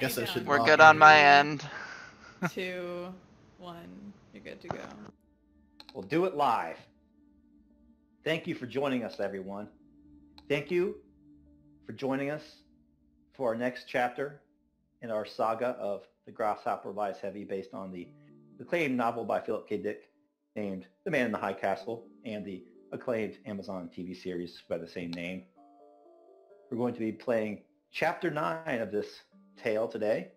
guess I should. We're log good on in. my end. 2, 1. You're good to go. We'll do it live. Thank you for joining us, everyone. Thank you for joining us for our next chapter in our saga of The Grasshopper Lies Heavy, based on the acclaimed novel by Philip K. Dick named The Man in the High Castle and the acclaimed Amazon TV series by the same name. We're going to be playing Chapter 9 of this tale today,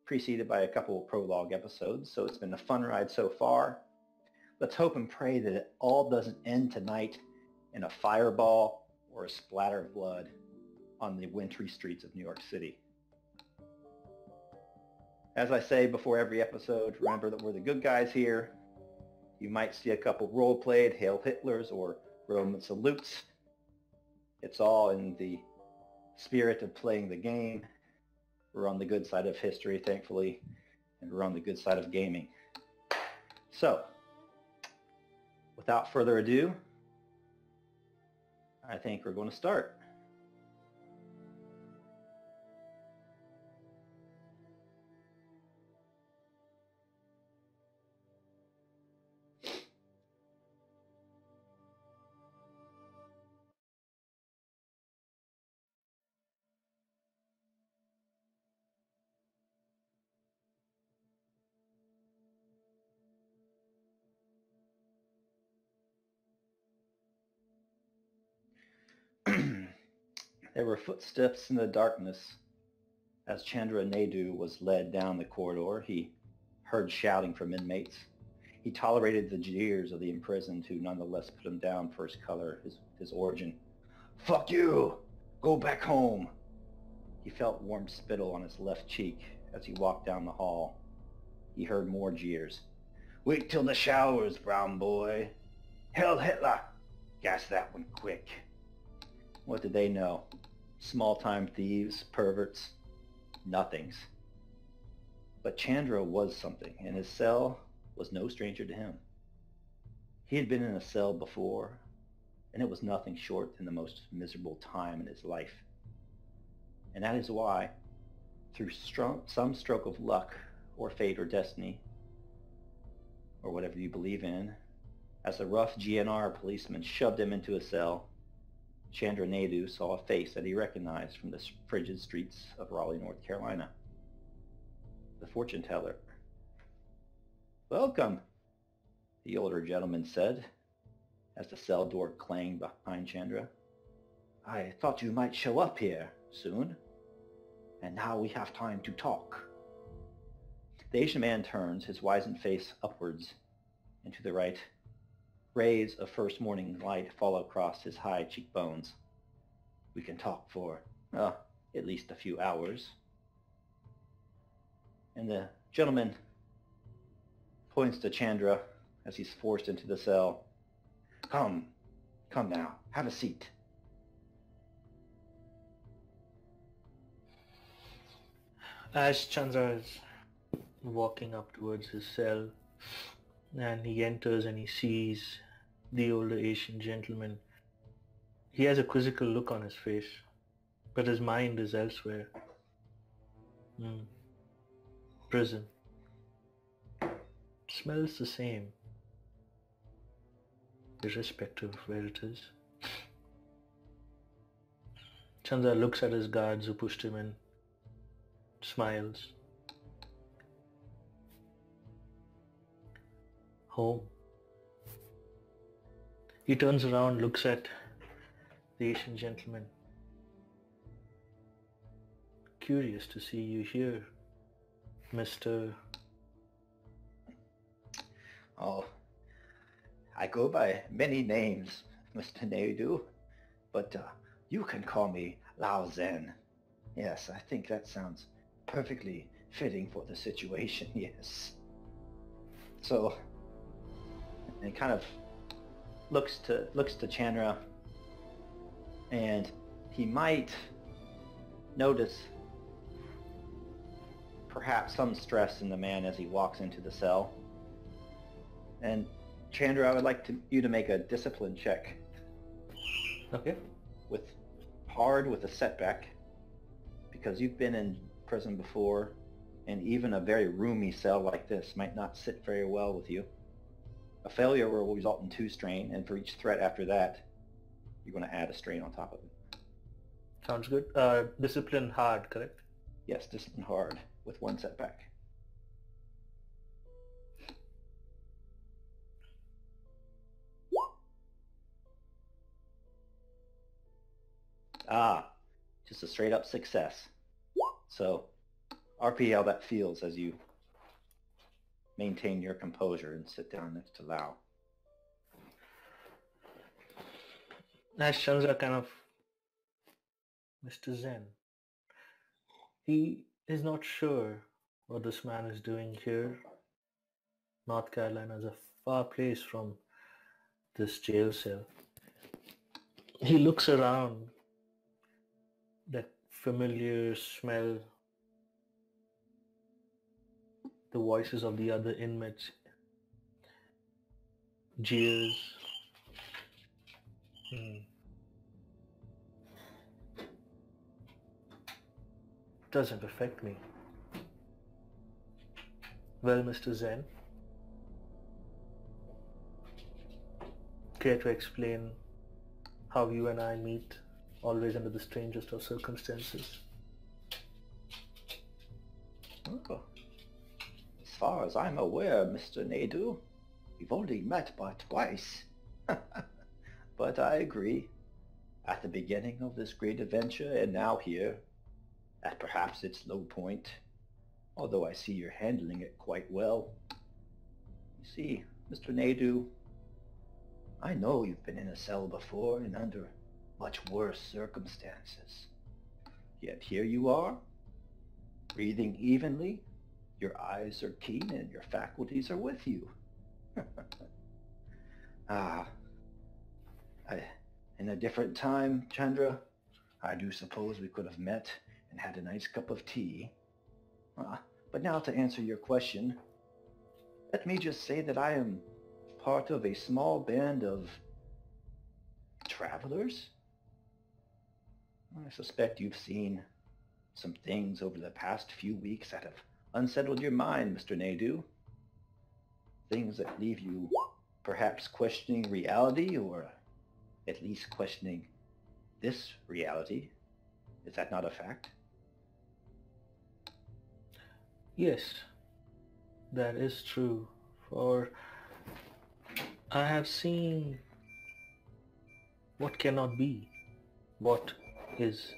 preceded by a couple of prologue episodes, so it's been a fun ride so far. Let's hope and pray that it all doesn't end tonight in a fireball or a splatter of blood on the wintry streets of New York City. As I say before every episode, remember that we're the good guys here. You might see a couple role-played Hail Hitlers or Roman salutes. It's all in the spirit of playing the game. We're on the good side of history, thankfully, and we're on the good side of gaming. So, without further ado, I think we're going to start. There were footsteps in the darkness. As Chandra Naidu was led down the corridor, he heard shouting from inmates. He tolerated the jeers of the imprisoned, who nonetheless put him down for his color, his origin. "Fuck you! Go back home!" He felt warm spittle on his left cheek as he walked down the hall. He heard more jeers. "Wait till the showers, brown boy! Hell Hitler! Gas that one quick!" What did they know? Small-time thieves, perverts, nothings. But Chandra was something, and his cell was no stranger to him. He had been in a cell before, and it was nothing short than the most miserable time in his life. And that is why, through some stroke of luck, or fate, or destiny, or whatever you believe in, as a rough GNR policeman shoved him into a cell, Chandra Naidu saw a face that he recognized from the frigid streets of Raleigh, North Carolina. The fortune teller. "Welcome," the older gentleman said, as the cell door clanged behind Chandra. "I thought you might show up here soon, and now we have time to talk." The Asian man turns, his wizened face upwards and to the right. Rays of first morning light fall across his high cheekbones. "We can talk for, at least a few hours." And the gentleman points to Chandra as he's forced into the cell. Come now, have a seat." As Chandra is walking up towards his cell, and he enters and he sees the older Asian gentleman, he has a quizzical look on his face, but his mind is elsewhere. Prison. Smells the same, irrespective of where it is. Chandra looks at his guards who pushed him in, smiles. Home. He turns around, looks at the Asian gentleman. "Curious to see you here, Mr. "Oh, I go by many names, Mr. Naidu, but you can call me Lao Zen. Yes, I think that sounds perfectly fitting for the situation, yes." So, and kind of looks to Chandra, and he might notice perhaps some stress in the man as he walks into the cell. And Chandra, I would like you to make a discipline check. Okay. With a setback, because you've been in prison before, and even a very roomy cell like this might not sit very well with you. A failure will result in 2 strain, and for each threat after that, you're going to add a strain on top of it. Sounds good. Discipline hard, correct? Yes, discipline hard with 1 setback. Ah, just a straight up success. So, RP how that feels as you maintain your composure and sit down next to Lao. As Chandra kind of, Mr. Zen, he is not sure what this man is doing here. North Carolina is a far place from this jail cell. He looks around, that familiar smell, the voices of the other inmates, jeers. Doesn't affect me. Well, Mr. Zen, care to explain how you and I meet, always under the strangest of circumstances? Oh. As far as I'm aware, Mr. Naidu, we've only met but twice. But I agree. At the beginning of this great adventure, and now here, at perhaps its low point, although I see you're handling it quite well. You see, Mr. Naidu, I know you've been in a cell before and under much worse circumstances. Yet here you are, breathing evenly, your eyes are keen and your faculties are with you. In a different time, Chandra, I do suppose we could have met and had a nice cup of tea. But now to answer your question, let me just say that I am part of a small band of travelers. I suspect you've seen some things over the past few weeks that have unsettled your mind, Mr. Naidu. Things that leave you perhaps questioning reality, or at least questioning this reality. Is that not a fact? Yes, that is true. For I have seen what cannot be, what is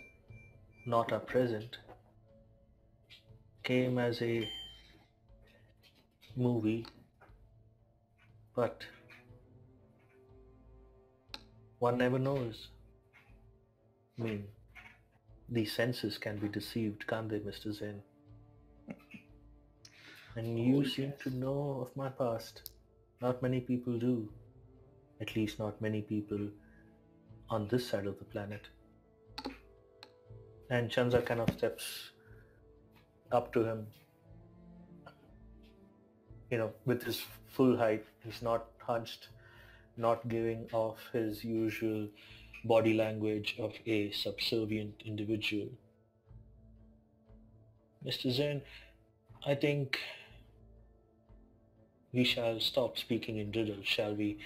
not our present, came as a movie, but one never knows. I mean, the senses can be deceived, can't they, Mr. Zen? And you seem to know of my past. Not many people do. At least not many people on this side of the planet. And Chandra kind of steps up to him, with his full height. He's not hunched, not giving off his usual body language of a subservient individual. Mr. Zen, I think we shall stop speaking in riddles, shall we?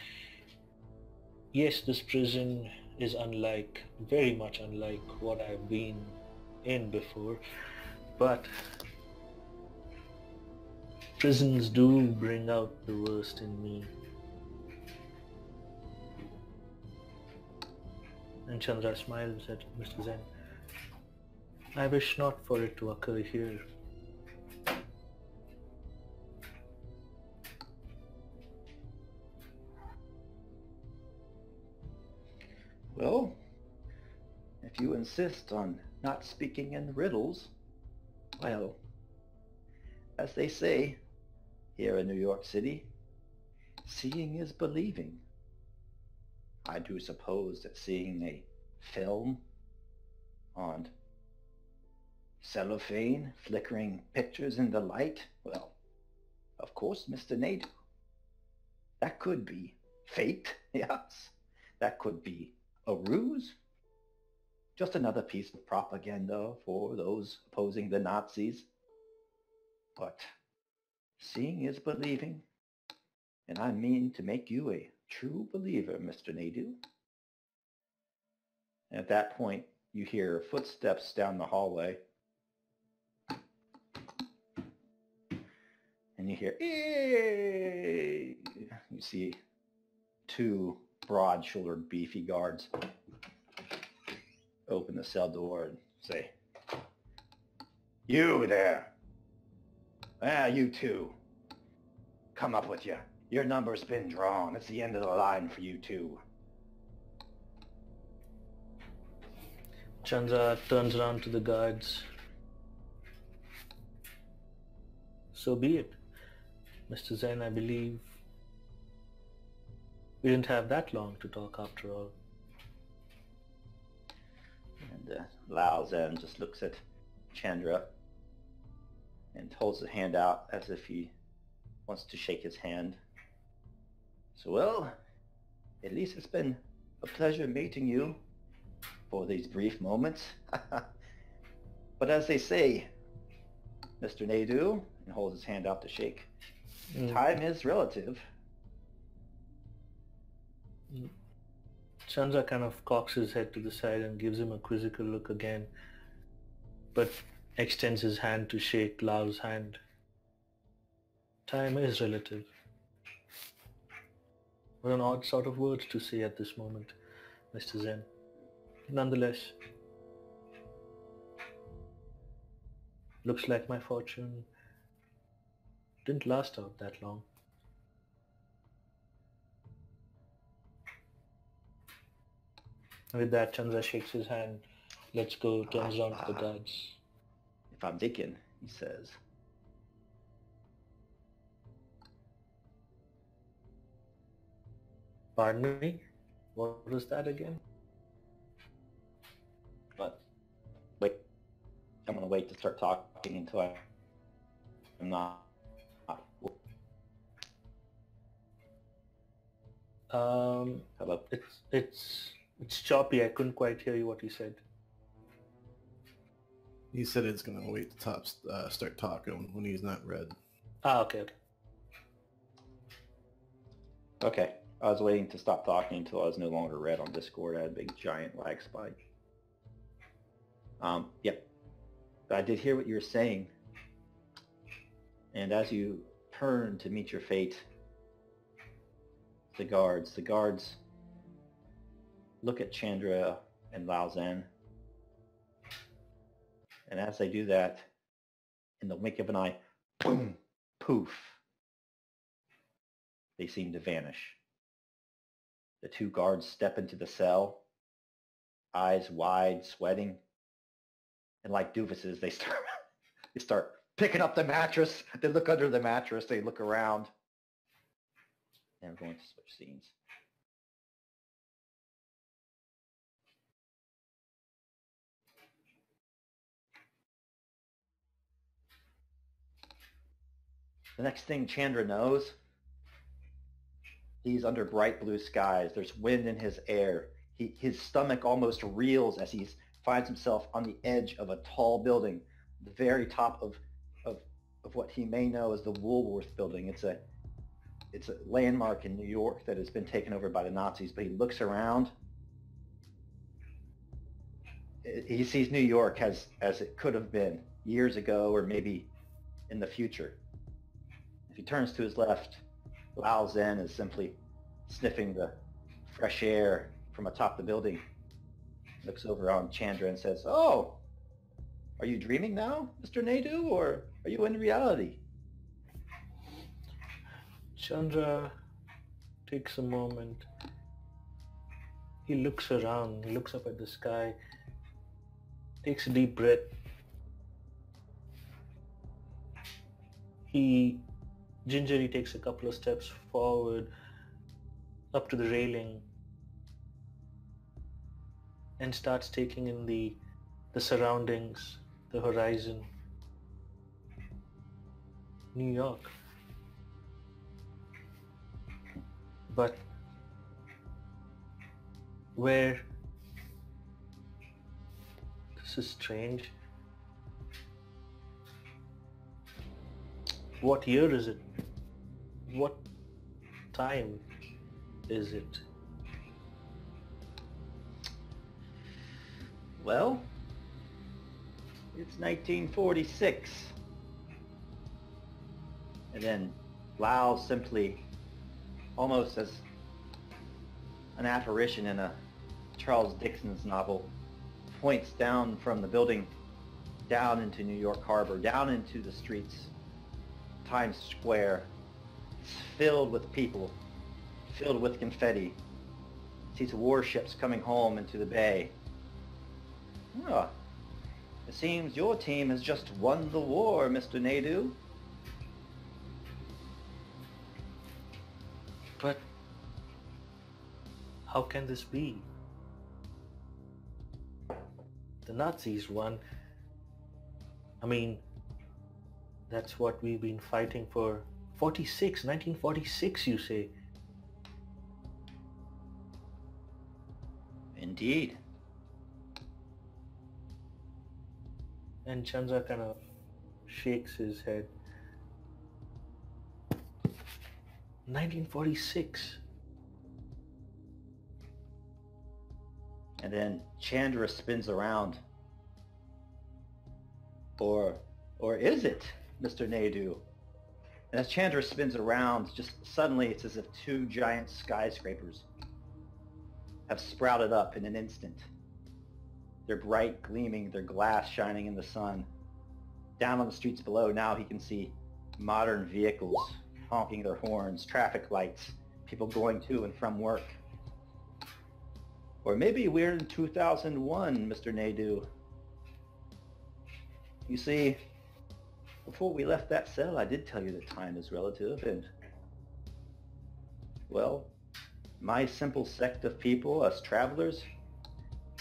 Yes, this prison is very much unlike what I've been in before, but prisons do bring out the worst in me. And Chandra smiles at Mr. Zen. I wish not for it to occur here. Well, if you insist on not speaking in riddles, well, as they say here in New York City, seeing is believing. I do suppose that seeing a film on cellophane, flickering pictures in the light, well, of course, Mr. Naidu, that could be fate, yes. That could be a ruse. Just another piece of propaganda for those opposing the Nazis. But seeing is believing, and I mean to make you a true believer, Mr. Naidu. And at that point, you hear footsteps down the hallway. And you hear, "Eeeeee!" You see two broad-shouldered, beefy guards open the cell door and say, "You there. You two. Come up with you. Your number's been drawn. It's the end of the line for you two." Chandra turns around to the guards. So be it. Mr. Zen, I believe we didn't have that long to talk after all. And Lao Zen just looks at Chandra and holds a hand out as if he wants to shake his hand. So, well, at least it's been a pleasure meeting you for these brief moments. But as they say, Mr. Naidu, and holds his hand out to shake, time is relative. Chandra kind of cocks his head to the side and gives him a quizzical look again, but extends his hand to shake Lao's hand. Time is relative. What an odd sort of words to say at this moment, Mr. Zen. Nonetheless, looks like my fortune didn't last out that long. With that, Chandra shakes his hand, lets go, turns around to the guards. If I'm thinking, he says. Pardon me? What was that again? But wait, I'm going to wait to start talking until I'm not. Hello? It's choppy. I couldn't quite hear you what you said. He said it's going to wait to start talking when he's not red. Okay. Okay. I was waiting to stop talking until I was no longer red on Discord. I had a big giant lag spike. Yep. But I did hear what you were saying. And as you turn to meet your fate, the guards look at Chandra and Lao Zan. And as they do that, in the wink of an eye, boom, poof, they seem to vanish. The two guards step into the cell, eyes wide, sweating. And like doofuses, they start picking up the mattress. They look under the mattress. They look around. And we're going to switch scenes. The next thing Chandra knows, he's under bright blue skies. There's wind in his air. His stomach almost reels as he finds himself on the edge of a tall building, the very top of what he may know as the Woolworth building. It's a landmark in New York that has been taken over by the Nazis, but he looks around. He sees New York as it could have been years ago or maybe in the future. If he turns to his left, Lao Zen is simply sniffing the fresh air from atop the building. Looks over on Chandra and says, "Oh, are you dreaming now, Mr. Naidu, or are you in reality?" Chandra takes a moment. He looks around, he looks up at the sky, takes a deep breath. He gingerly takes a couple of steps forward up to the railing and starts taking in the surroundings, the horizon. New York. But where This is strange. What year is it? What time is it? Well, it's 1946. And then Lau simply, almost as an apparition in a Charles Dickens novel, points down from the building, down into New York Harbor, down into the streets, Times Square. It's filled with people, filled with confetti. Sees warships coming home into the bay. Oh, it seems your team has just won the war, Mr. Naidu. But how can this be? The Nazis won. I mean, that's what we've been fighting for. 1946 you say? Indeed. And Chandra kind of shakes his head. 1946. And then Chandra spins around. Or is it, Mr. Naidu? And as Chandra spins around, just suddenly it's as if two giant skyscrapers have sprouted up in an instant. They're bright, gleaming, their glass shining in the sun. Down on the streets below, now he can see modern vehicles honking their horns, traffic lights, people going to and from work. Or maybe we're in 2001, Mr. Naidu. You see, before we left that cell, I did tell you that time is relative, and, well, my simple sect of people, us travelers,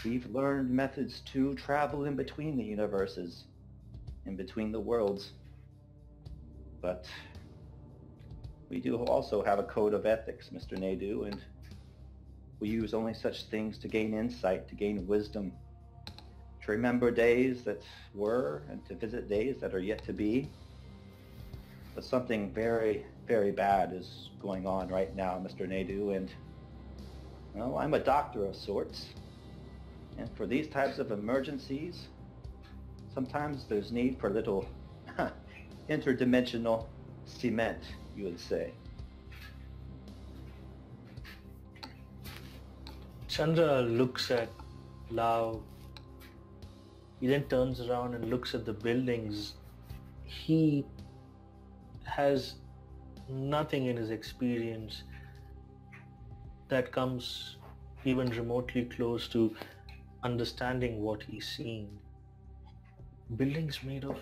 we've learned methods to travel in between the universes, in between the worlds. But we do also have a code of ethics, Mr. Naidu, and we use only such things to gain insight, to gain wisdom, to remember days that were and to visit days that are yet to be. But something very, very bad is going on right now, Mr. Naidu, and, well, I'm a doctor of sorts. And for these types of emergencies, sometimes there's need for a little interdimensional cement, you would say. Chandra looks at Lau. He then turns around and looks at the buildings. He has nothing in his experience that comes even remotely close to understanding what he's seeing. Buildings made of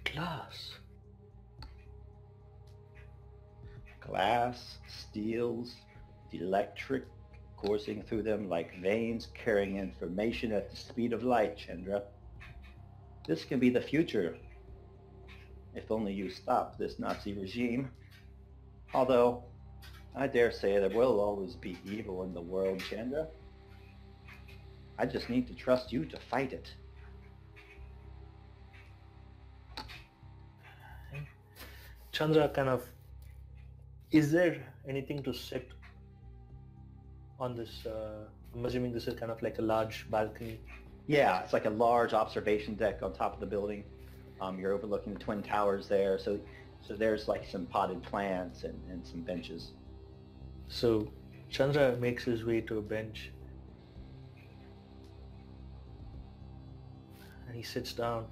glass. Glass, steels, electric, coursing through them like veins carrying information at the speed of light, Chandra. This can be the future, if only you stop this Nazi regime. Although, I dare say there will always be evil in the world, Chandra. I just need to trust you to fight it. Chandra kind of, is there anything to sit on this, I'm assuming this is kind of like a large balcony? Yeah, it's like a large observation deck on top of the building. You're overlooking the Twin Towers there, so there's like some potted plants and some benches. So Chandra makes his way to a bench and he sits down,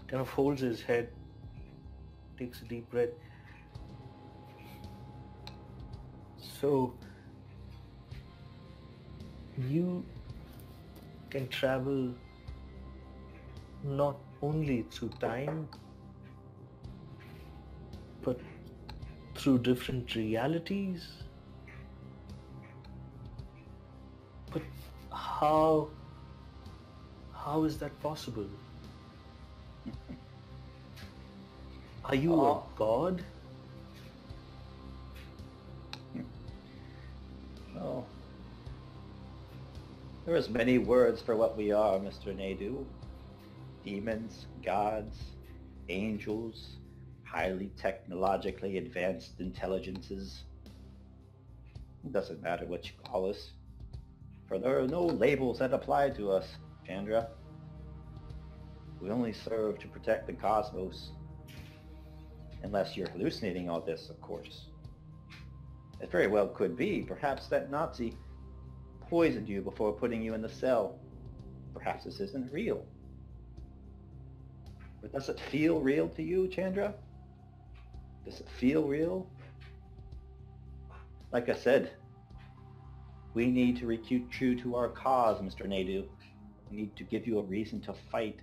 kind of holds his head, takes a deep breath. So you can travel not only through time, but through different realities. But how is that possible? Are you a god? Oh. There is many words for what we are, Mr. Naidu. Demons, gods, angels, highly technologically advanced intelligences. It doesn't matter what you call us, for there are no labels that apply to us, Chandra. We only serve to protect the cosmos. Unless you're hallucinating all this, of course. It very well could be. Perhaps that Nazi poisoned you before putting you in the cell. Perhaps this isn't real. But does it feel real to you, Chandra? Does it feel real? Like I said, we need to keep true to our cause, Mr. Naidu. We need to give you a reason to fight.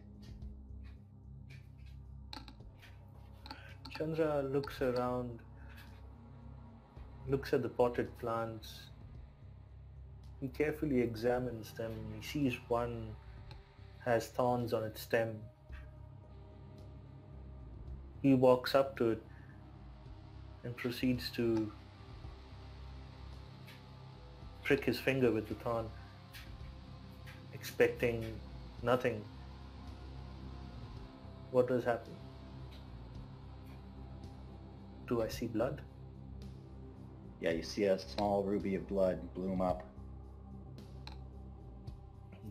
Chandra looks around, looks at the potted plants. He carefully examines them. He sees one has thorns on its stem. He walks up to it and proceeds to prick his finger with the thorn, expecting nothing. What does happen? Do I see blood? Yeah, you see a small ruby of blood bloom up.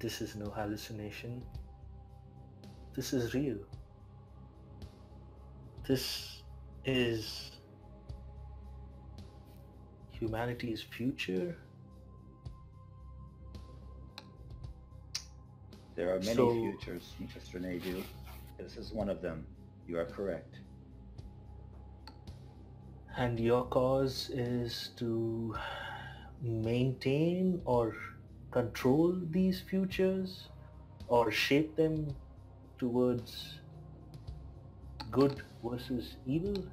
This is no hallucination. This is real. This is humanity's future. There are many futures, Mr. Naidu. This is one of them. You are correct. And your cause is to maintain or control these futures or shape them towards good versus evil?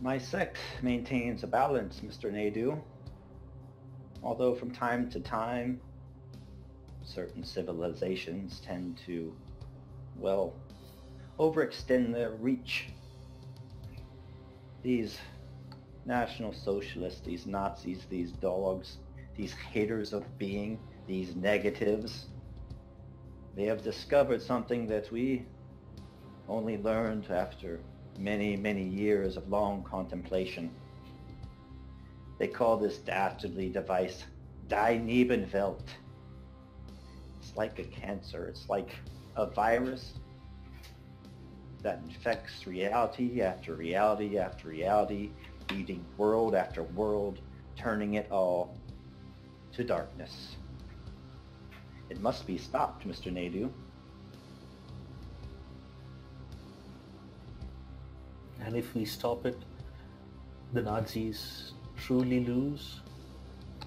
My sect maintains a balance, Mr. Naidu. Although from time to time, certain civilizations tend to, well, overextend their reach. These National Socialists, these Nazis, these dogs, these haters of being, these negatives, they have discovered something that we only learned after many, many years of long contemplation. They call this dastardly device Die Nebenwelt. It's like a cancer. It's like a virus that infects reality after reality after reality, eating world after world, turning it all to darkness. It must be stopped, Mr. Naidu. And if we stop it, the Nazis truly lose.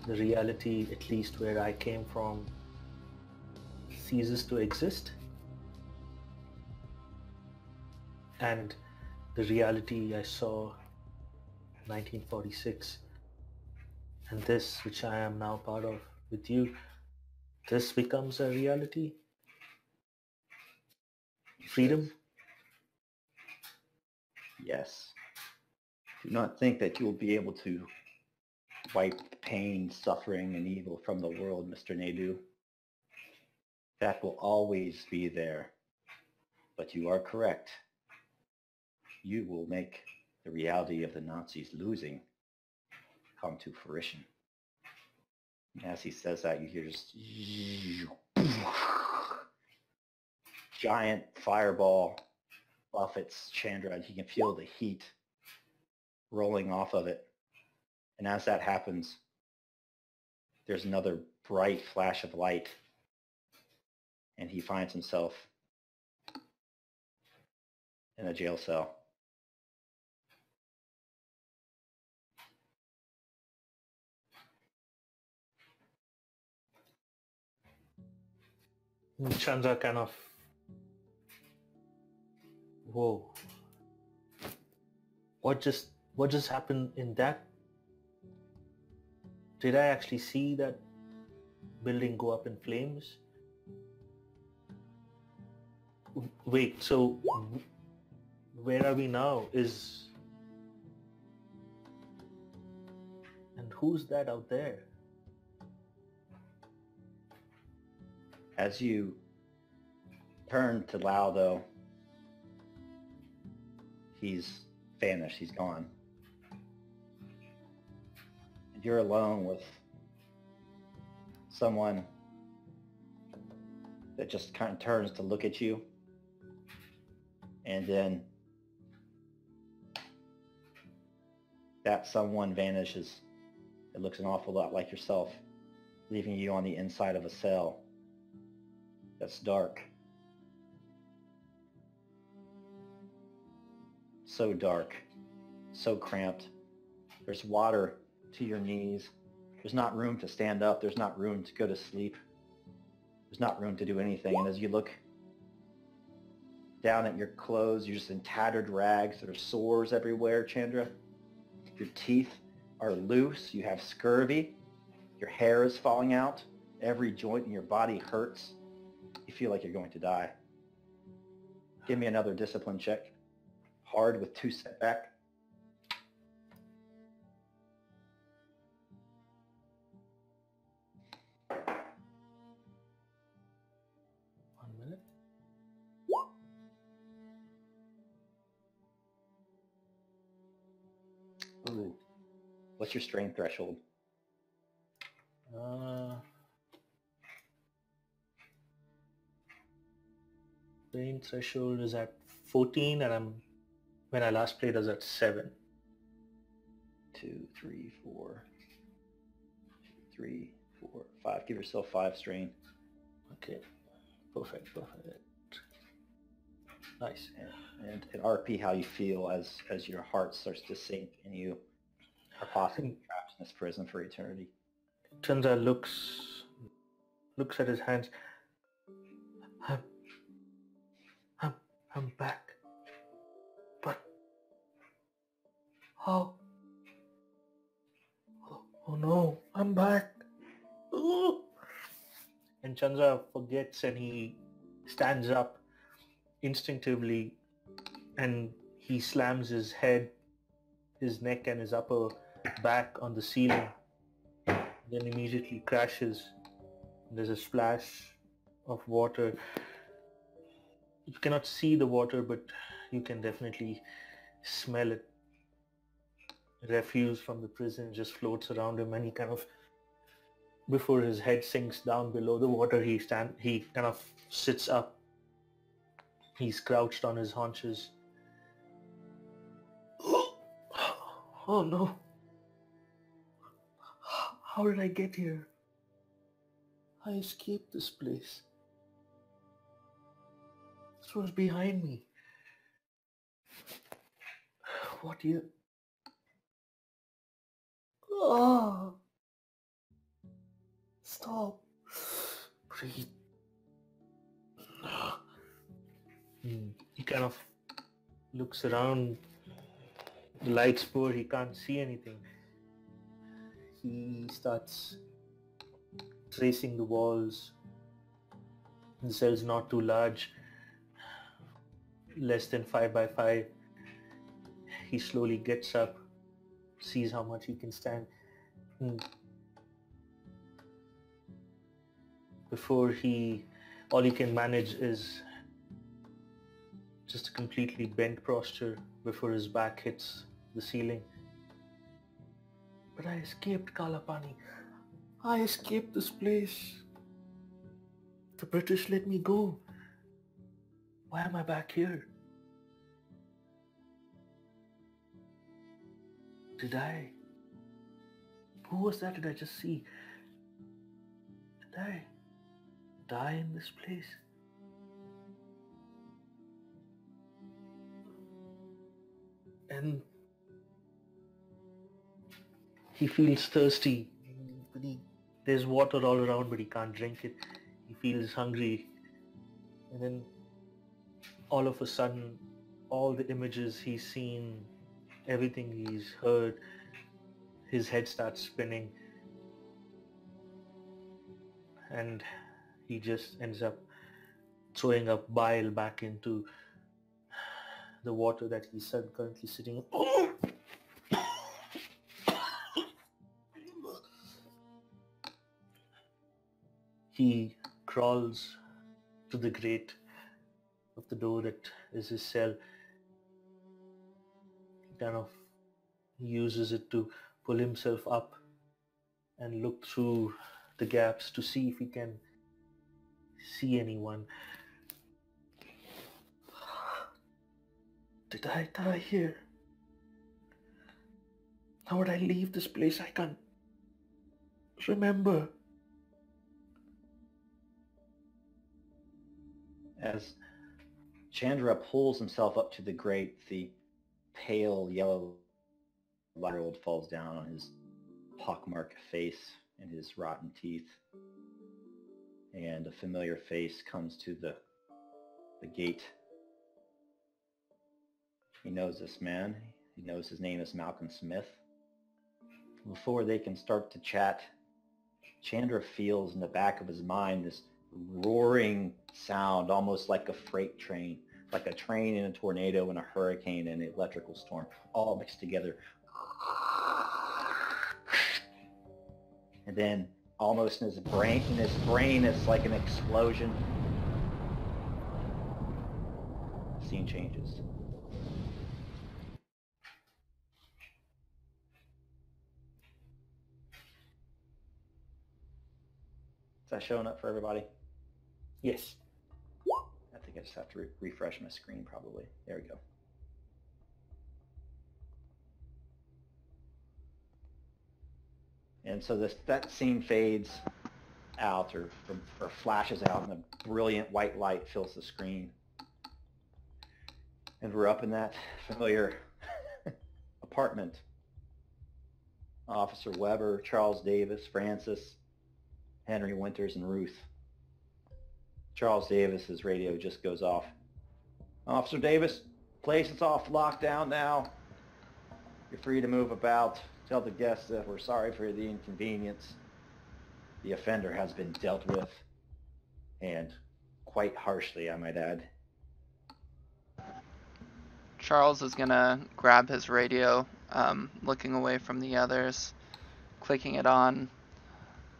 The reality, at least where I came from, ceases to exist. And the reality I saw in 1946, and this, which I am now part of with you, this becomes a reality. Freedom. Yes. Do not think that you will be able to wipe pain, suffering, and evil from the world, Mr. Naidu. That will always be there. But you are correct. You will make the reality of the Nazis losing come to fruition. And as he says that, you hear just giant fireball buffets Chandra, and he can feel the heat rolling off of it. And as that happens, there's another bright flash of light, and he finds himself in a jail cell. Chandra kind of, whoa, what just happened in that? Did I actually see that building go up in flames? Wait, so where are we now? And who's that out there? As you turn to Lau, though, he's vanished. He's gone. And you're alone with someone that just kind of turns to look at you. And then that someone vanishes. It looks an awful lot like yourself, leaving you on the inside of a cell that's dark. So dark, so cramped. There's water to your knees. There's not room to stand up. There's not room to go to sleep. There's not room to do anything. And as you look down at your clothes, you're just in tattered rags. There are sores everywhere, Chandra. Your teeth are loose. You have scurvy. Your hair is falling out. Every joint in your body hurts. You feel like you're going to die. Give me another discipline check. Hard with 2 setback. Ooh. What's your strain threshold? Strain threshold is at 14, and when I last played I was at 7. 2, 3, 4. 3, 4, 5. Give yourself 5 strain. Okay. Perfect. Nice. And RP how you feel as your heart starts to sink and you are possibly trapped in this prison for eternity. Chandra looks at his hands. I'm back. But how? Oh no, I'm back. Ooh. And Chandra forgets and he stands up instinctively and he slams his head, his neck and his upper back on the ceiling, then immediately crashes. There's a splash of water. You cannot see the water, but you can definitely smell it. Refuse from the prison just floats around him, and he kind of, before his head sinks down below the water, he kind of sits up. He's crouched on his haunches. Oh no. How did I get here? I escaped this place. This was behind me. What year? Oh. Stop. Breathe. He kind of looks around. The light's poor, he can't see anything. He starts tracing the walls. The cell's not too large, less than 5 by 5. He slowly gets up, sees how much he can stand. Before all he can manage is just a completely bent posture before his back hits the ceiling. But I escaped, Kalapani. I escaped this place. The British let me go. Why am I back here? Did I? Who was that? Did I just see? Did I die in this place? And he feels thirsty. There's water all around, but he can't drink it. He feels hungry. And then all of a sudden, all the images he's seen, everything he's heard, his head starts spinning. And he just ends up throwing up bile back into the water that he's currently sitting in. Oh! He crawls to the grate of the door that is his cell. He kind of uses it to pull himself up and look through the gaps to see if he can see anyone. Did I die here? How would I leave this place? I can't remember. As Chandra pulls himself up to the grate, the pale yellow light falls down on his pockmarked face and his rotten teeth. And a familiar face comes to the gate. He knows this man. He knows his name is Malcolm Smith. Before they can start to chat, Chandra feels in the back of his mind this roaring sound, almost like a freight train, like a train in a tornado and a hurricane and an electrical storm, all mixed together. And then almost in his brain it's like an explosion. Scene changes. Is that showing up for everybody? Yes. I think I just have to refresh my screen probably. There we go. And so that scene fades out or flashes out and a brilliant white light fills the screen. And we're up in that familiar apartment. Officer Weber, Charles Davis, Francis, Henry Winters, and Ruth. Charles Davis's radio just goes off. Officer Davis, place is off lockdown now. You're free to move about. Tell the guests that we're sorry for the inconvenience. The offender has been dealt with, and quite harshly, I might add. Charles is gonna grab his radio, looking away from the others, clicking it on.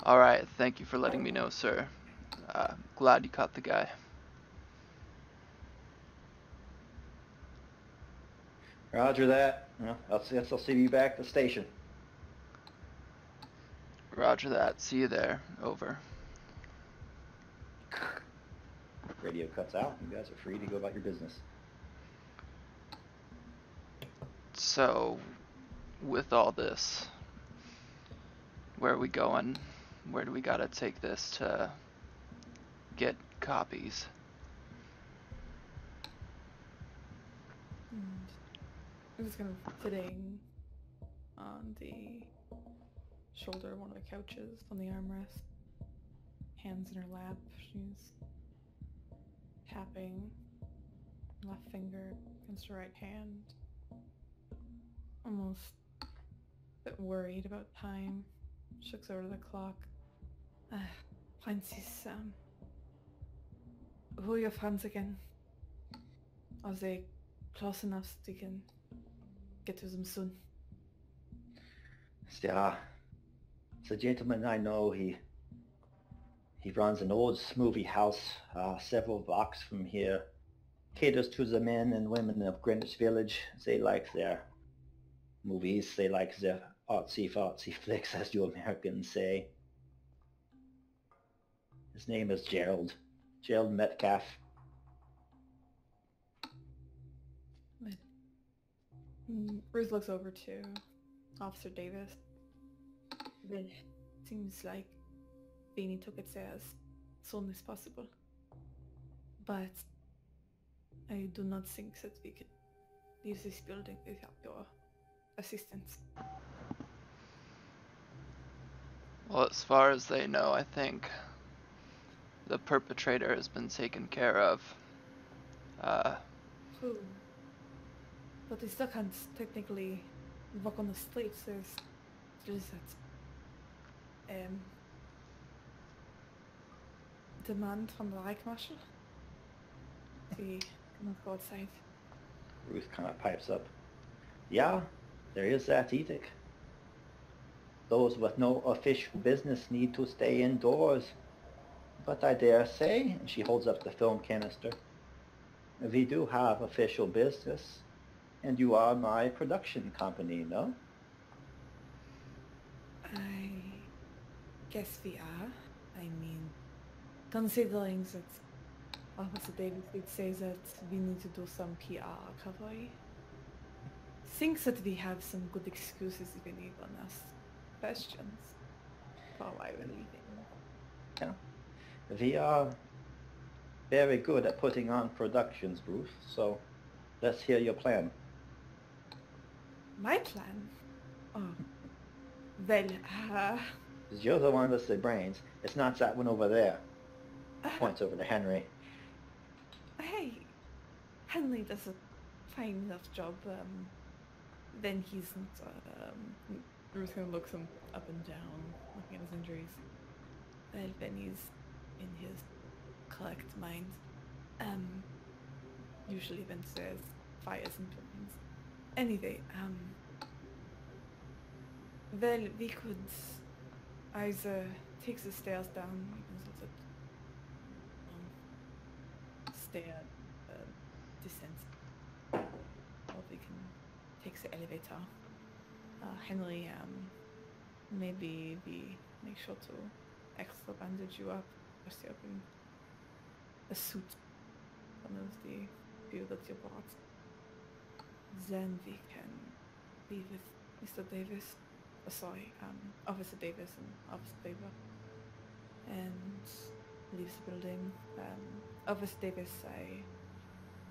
All right, thank you for letting me know, sir. Glad you caught the guy. Roger that. Well, I'll see you back at the station. Roger that. See you there. Over. Radio cuts out. You guys are free to go about your business. So, with all this, where are we going? Where do we gotta take this to get copies? And I'm just kind of sitting on the shoulder of one of the couches on the armrest, hands in her lap. She's tapping left finger against her right hand, almost a bit worried about time. She looks over to the clock. Francis, who are your friends again? Are they close enough so you can get to them soon? Yeah. It's a gentleman I know. He runs an old movie house several blocks from here. Caters to the men and women of Greenwich Village. They like their movies. They like their artsy flicks, as you Americans say. His name is Gerald Metcalf. Ruth looks over to Officer Davis. Well, seems like Beanie took it as soon as possible. But I do not think that we could leave this building without your assistance. Well, as far as they know, I think the perpetrator has been taken care of. True. But they still can't technically walk on the streets. There's that demand from the Reich Marshal. We cannot go outside. Ruth kind of pipes up. Yeah, there is that edict. Those with no official business need to stay indoors. But I dare say, and she holds up the film canister, we do have official business, and you are my production company, no? I guess we are. I mean, considering that Officer Davis did say that we need to do some PR recovery, thinks that we have some good excuses if anyone asks questions for why we're leaving. Yeah. We are very good at putting on productions, Bruce, so let's hear your plan. My plan? Oh. Well, 'Cause you're the one with the brains. It's not that one over there. Points over to Henry. hey, Henley does a fine enough job. Then he's not, Bruce kind of looks him up and down, looking at his injuries. Well, then he's in his correct mind. Usually when there's fires and burns. Anyway, well, we could either take the stairs down, we can sort of stair descent, or we can take the elevator. Henry, maybe we make sure to extra bandage you up, especially up in a suit, one of the few that you brought. Then we can be with Mr. Davis, Officer Davis and Officer Davis, and leave the building. Officer Davis, I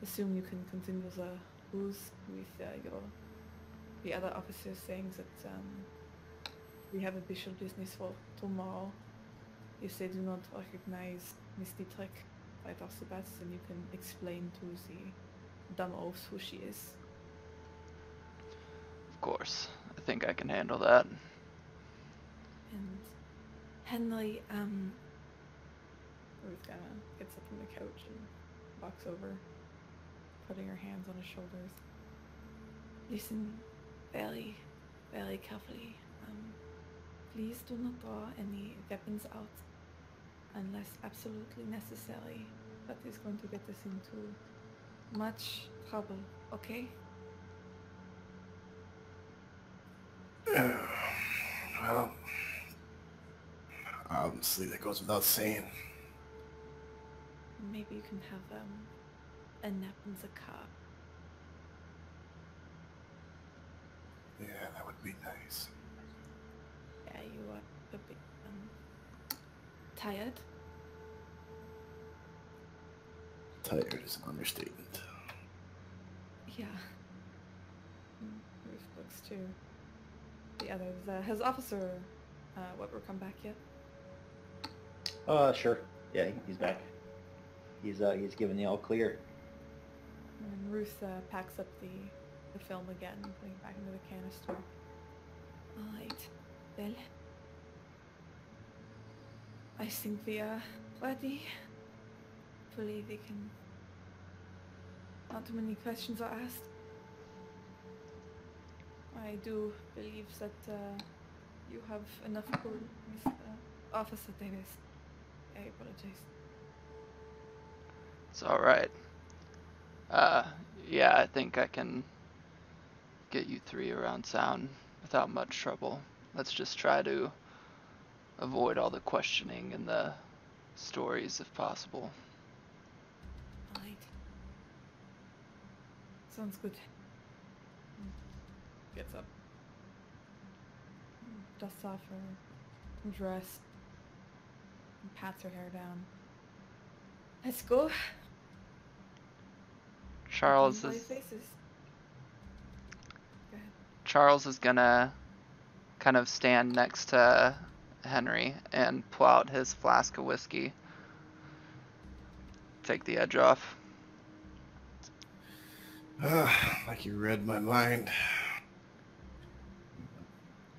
assume you can continue the booze with the other officers, saying that we have official business for tomorrow. If they do not recognize Miss Dietrich right off the bat, then you can explain to the dumb oafs who she is. Of course. I think I can handle that. And Henley, Ruth kind of gets up from the couch and walks over, putting her hands on his shoulders. Listen very, very carefully. Please do not draw any weapons out unless absolutely necessary. That is going to get us into much trouble, okay? Well, obviously that goes without saying. Maybe you can have a nap in the car. Yeah, that would be nice. Yeah, you are a bit tired. Tired is an understatement. Yeah. Ruth looks to the others. Has Officer Weber come back yet? Sure. Yeah, he's back. He's given the all clear. And Ruth packs up the film again, putting it back into the canister. Alright, well, I think we are ready. Hopefully we can... Not too many questions are asked. I do believe that you have enough pull, Mr. Officer Davis. I apologize. It's alright. Yeah, I think I can get you three around town without much trouble. Let's just try to avoid all the questioning and the stories if possible. Alright. Sounds good. Gets up. Dusts off her dress. And pats her hair down. Let's go. Charles Looking is by faces. Go ahead. Charles is gonna kind of stand next to Henry and pull out his flask of whiskey. Take the edge off. Like you read my mind.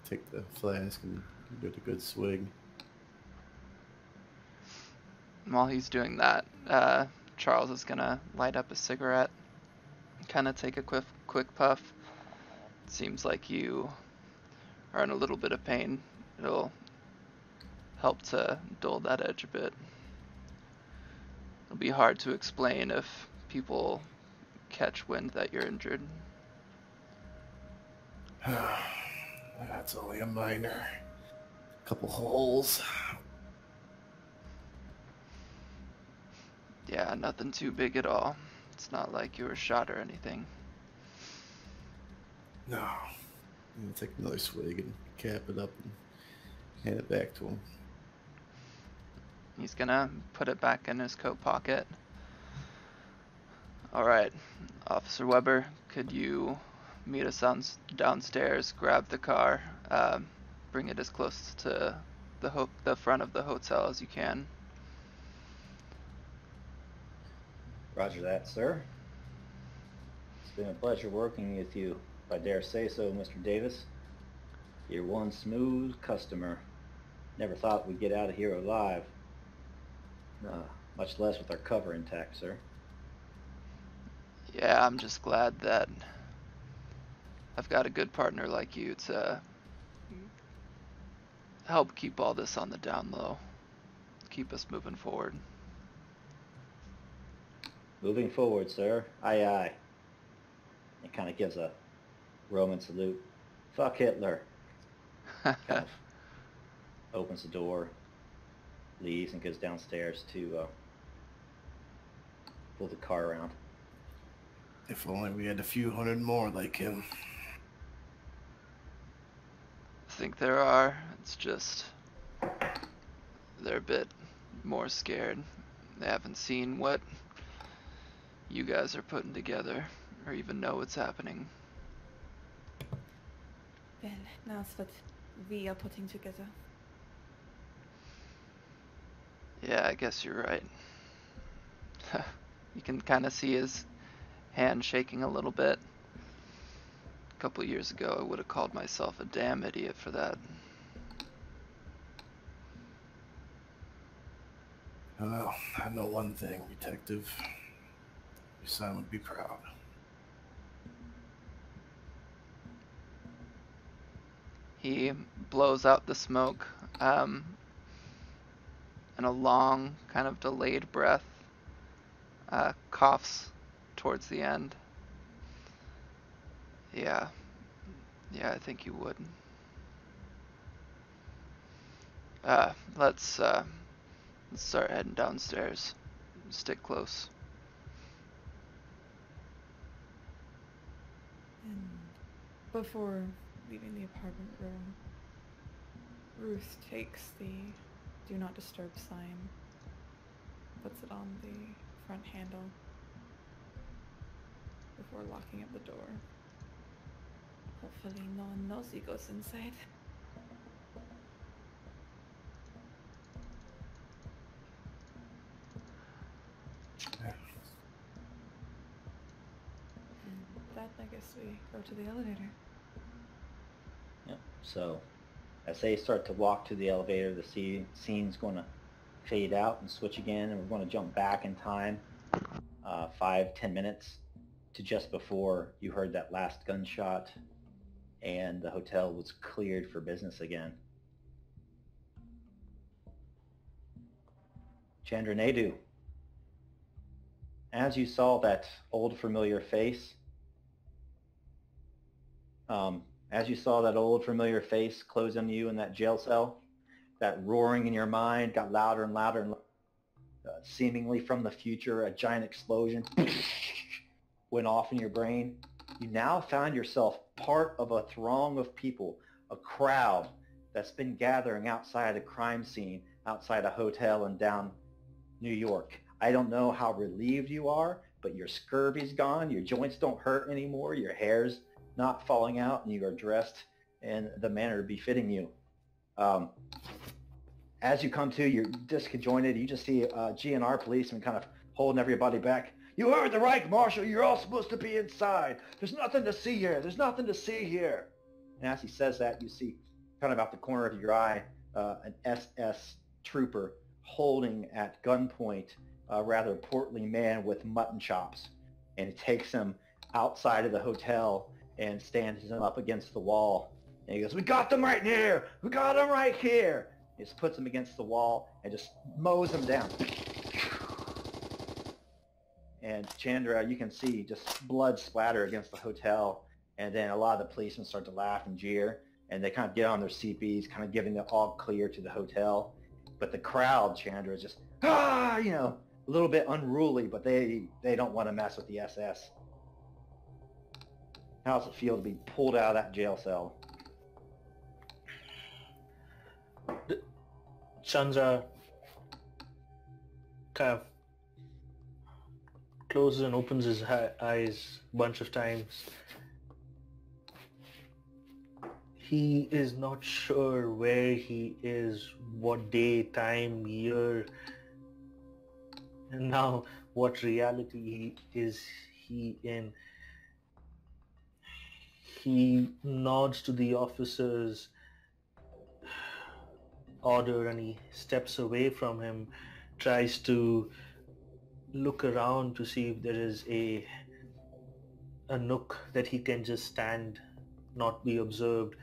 Take the flask and give it a good swig. While he's doing that, Charles is gonna light up a cigarette, kind of take a quick puff. Seems like you are in a little bit of pain. It'll help to dull that edge a bit. It'll be hard to explain if people catch wind that you're injured. That's only a minor. Couple holes. Yeah, nothing too big at all. It's not like you were shot or anything. No. I'm gonna take another swig and cap it up and hand it back to him. He's gonna put it back in his coat pocket. Alright, Officer Weber, could you meet us downstairs, grab the car, bring it as close to the front of the hotel as you can? Roger that, sir. It's been a pleasure working with you, if I dare say so, Mr. Davis. You're one smooth customer. Never thought we'd get out of here alive. Much less with our cover intact, sir. Yeah, I'm just glad that I've got a good partner like you to help keep all this on the down low. Keep us moving forward. Moving forward, sir. Aye, aye. It kind of gives a Roman salute. Fuck Hitler. Kind of opens the door, leaves, and goes downstairs to pull the car around. If only we had a few hundred more like him. I think there are. It's just they're a bit more scared. They haven't seen what you guys are putting together or even know what's happening. Well, that's what we are putting together. Yeah, I guess you're right. You can kind of see his hand shaking a little bit. A couple years ago, I would have called myself a damn idiot for that. Well, I know one thing, Detective. Your son would be proud. He blows out the smoke, and a long, kind of delayed breath, coughs towards the end. Yeah, I think you would. Let's start heading downstairs. Stick close. And before leaving the apartment room, Ruth takes the do not disturb sign, puts it on the front handle before locking up the door. Hopefully no one knows he goes inside. And with that, I guess we go to the elevator. Yep. So, as they start to walk to the elevator, the scene's going to fade out and switch again, and we're going to jump back in time 5-10 minutes to just before you heard that last gunshot and the hotel was cleared for business again. Chandra Naidu, as you saw that old familiar face, close on you in that jail cell, that roaring in your mind got louder and louder, and seemingly from the future, a giant explosion went off in your brain. You now found yourself part of a throng of people, a crowd that's been gathering outside a crime scene, outside a hotel in down New York. I don't know how relieved you are, but your scurvy's gone, your joints don't hurt anymore, your hair's not falling out, and you are dressed in the manner befitting you. As you come to, you're disconjointed. You just see a GNR policeman kind of holding everybody back. You heard the right, Marshal. You're all supposed to be inside. There's nothing to see here. There's nothing to see here. And as he says that, you see kind of out the corner of your eye an SS trooper holding at gunpoint a rather portly man with mutton chops. And he takes him outside of the hotel and stands him up against the wall. And he goes, "We got them right here. We got them right here." He just puts him against the wall and just mows him down. And Chandra, you can see just blood splatter against the hotel, and then a lot of the policemen start to laugh and jeer, and they kind of get on their CPs, kind of giving the all clear to the hotel. But the crowd, Chandra, is just, a little bit unruly, but they don't want to mess with the SS. How does it feel to be pulled out of that jail cell? Chandra kind of closes and opens his eyes a bunch of times. He is not sure where he is, what day, time, year, and now what reality is he in. He nods to the officer's order and he steps away from him, tries to look around to see if there is a nook that he can just stand, not be observed,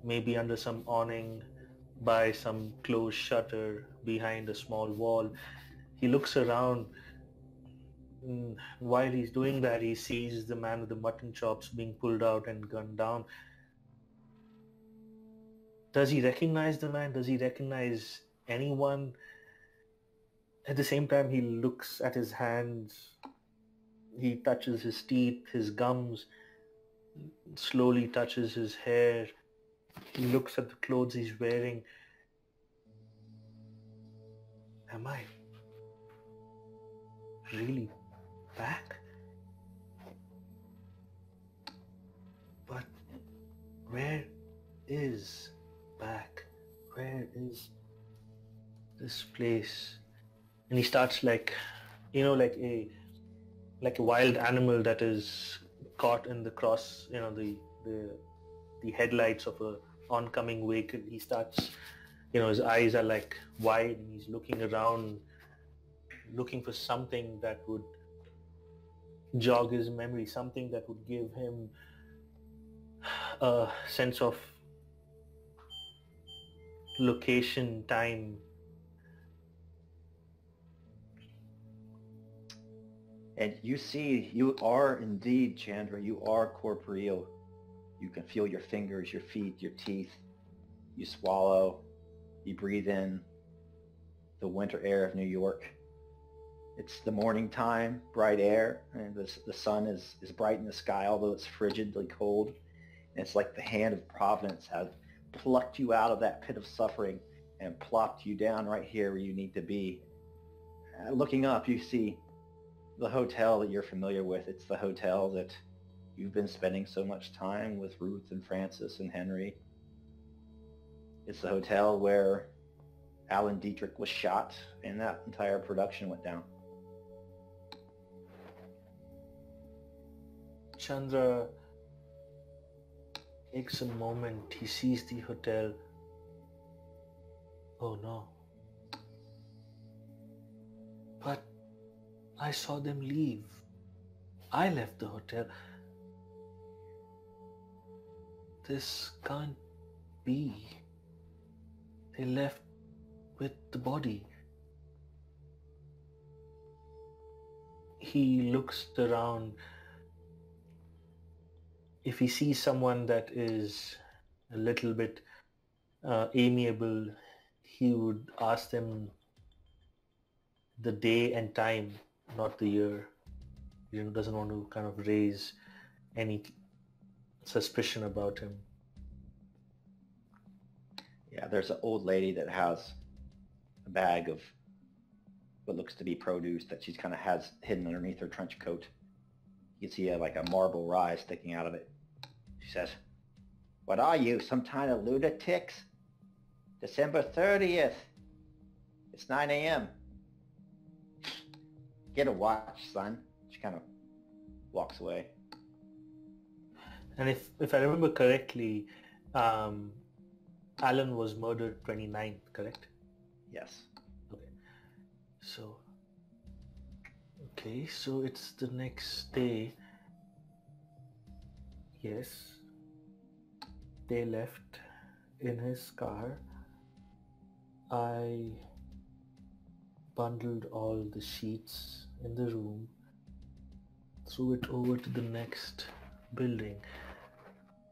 maybe under some awning, by some closed shutter, behind a small wall. He looks around. While he's doing that, he sees the man with the mutton chops being pulled out and gunned down. Does he recognize the man? Does he recognize anyone? At the same time, he looks at his hands. He touches his teeth, his gums, slowly touches his hair. He looks at the clothes he's wearing. Am I really back? But where is back? Where is this place? And he starts like a wild animal that is caught in the cross, the headlights of a oncoming vehicle. He starts, his eyes are like wide and he's looking around, looking for something that would jog his memory, something that would give him a sense of location, time. And you see, you are indeed, Chandra, you are corporeal. You can feel your fingers, your feet, your teeth. You swallow, you breathe in the winter air of New York. It's the morning time, bright air, and the sun is bright in the sky, although it's frigidly cold. And it's like the hand of Providence has plucked you out of that pit of suffering and plopped you down right here where you need to be. Looking up, you see the hotel that you're familiar with. It's the hotel that you've been spending so much time with Ruth and Francis and Henry. It's the hotel where Alan Dietrich was shot and that entire production went down. Chandra takes a moment. He sees the hotel. Oh no. But I saw them leave. I left the hotel. This can't be. They left with the body. He looks around. If he sees someone that is a little bit amiable, he would ask them the day and time, not the year. He doesn't want to kind of raise any suspicion about him. Yeah, there's an old lady that has a bag of what looks to be produce that she's kind of has hidden underneath her trench coat. You can see like a marble rye sticking out of it. She says, "What are you, some kind of lunatics? December 30th. It's 9 a.m. Get a watch, son." She kind of walks away. And if I remember correctly, Alan was murdered 29th, correct? Yes. Okay, so it's the next day. Yes. They left in his car. I bundled all the sheets in the room, threw it over to the next building.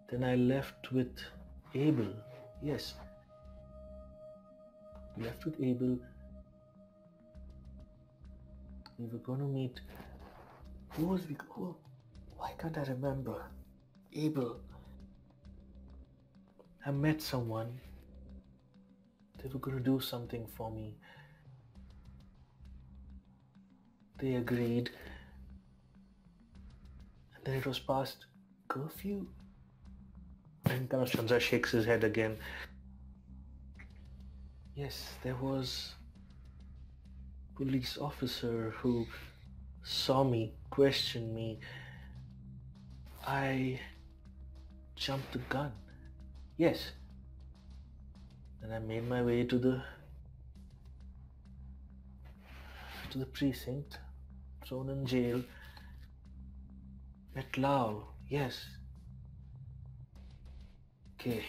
Then I left with Abel. Yes. Left with Abel. We were gonna meet. Who was we? Who? Why can't I remember? Abel. I met someone. They were gonna do something for me. They agreed. And then it was past curfew. And kind of Chandra shakes his head again. Yes, there was a police officer who saw me, questioned me. I jumped the gun. Yes. And I made my way to the precinct, thrown in jail. Met Lau. Yes. Okay.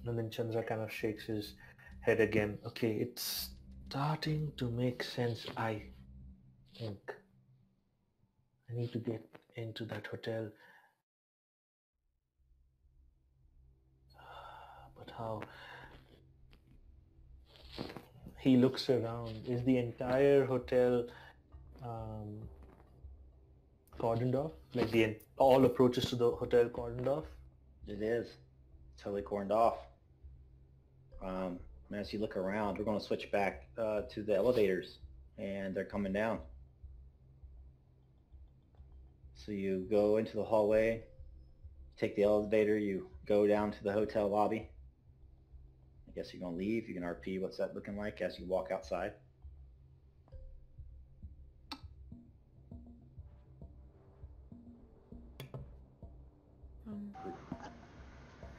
And then Chandra kind of shakes his head again. Okay, it's starting to make sense, I think. I need to get into that hotel. But how? He looks around. Is the entire hotel cordoned off? Like all approaches to the hotel cordoned off? It is. Totally cordoned off. As you look around, we're going to switch back to the elevators, and they're coming down. So you go into the hallway, take the elevator, you go down to the hotel lobby. I guess you're going to leave. You can RP. What's that looking like as you walk outside?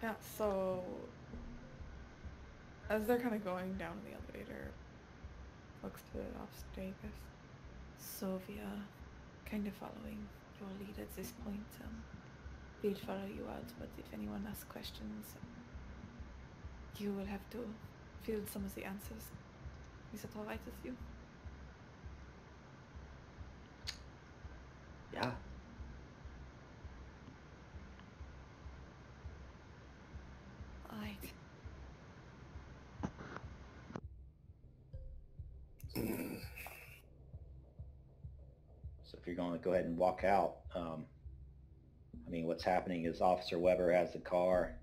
Yeah, so as they're kind of going down the elevator, looks to Officer Davis. Sylvia, kind of following your lead at this point. We'll follow you out, but if anyone asks questions, you will have to field some of the answers. Is that alright with you? Yeah. Alright. So if you're going to go ahead and walk out, I mean, what's happening is Officer Weber has the car.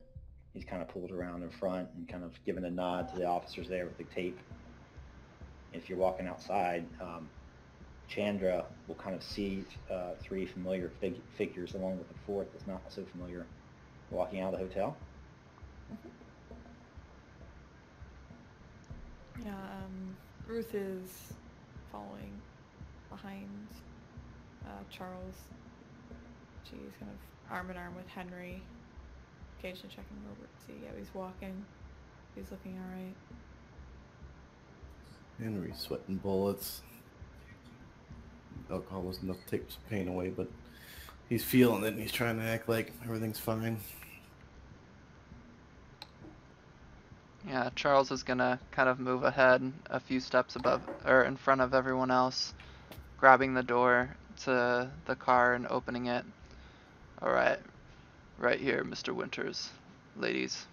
He's kind of pulled around in front and kind of giving a nod to the officers there with the tape. If you're walking outside, Chandra will kind of see three familiar figures along with the fourth that's not so familiar walking out of the hotel. Yeah, Ruth is following behind Charles. She's kind of arm in arm with Henry, occasionally checking over to see how he's walking. He's looking alright. Henry's sweating bullets. Alcohol wasn't enough to take some pain away, but he's feeling it and he's trying to act like everything's fine. Yeah, Charles is gonna kind of move ahead a few steps above or in front of everyone else, grabbing the door to the car and opening it. All right, right here, Mr. Winters, ladies.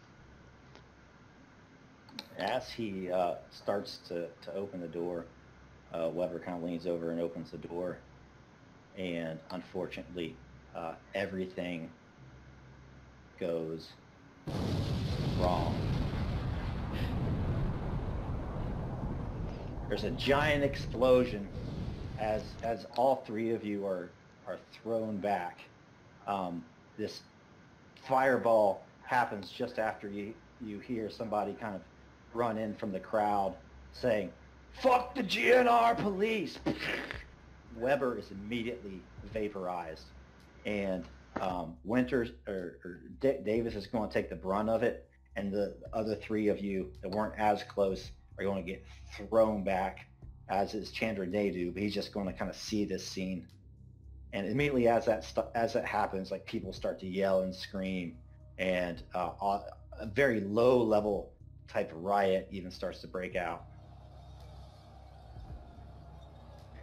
As he starts to open the door, Weber kind of leans over and opens the door, and unfortunately, everything goes wrong. There's a giant explosion as all three of you are thrown back. This fireball happens just after you hear somebody kind of run in from the crowd saying, "Fuck the GNR police!" Weber is immediately vaporized, and Winters or Davis is going to take the brunt of it, and the other three of you that weren't as close are going to get thrown back, as is Chandra Naidu, but he's just going to kind of see this scene. And immediately as that happens, like, people start to yell and scream, and a very low level type of riot even starts to break out.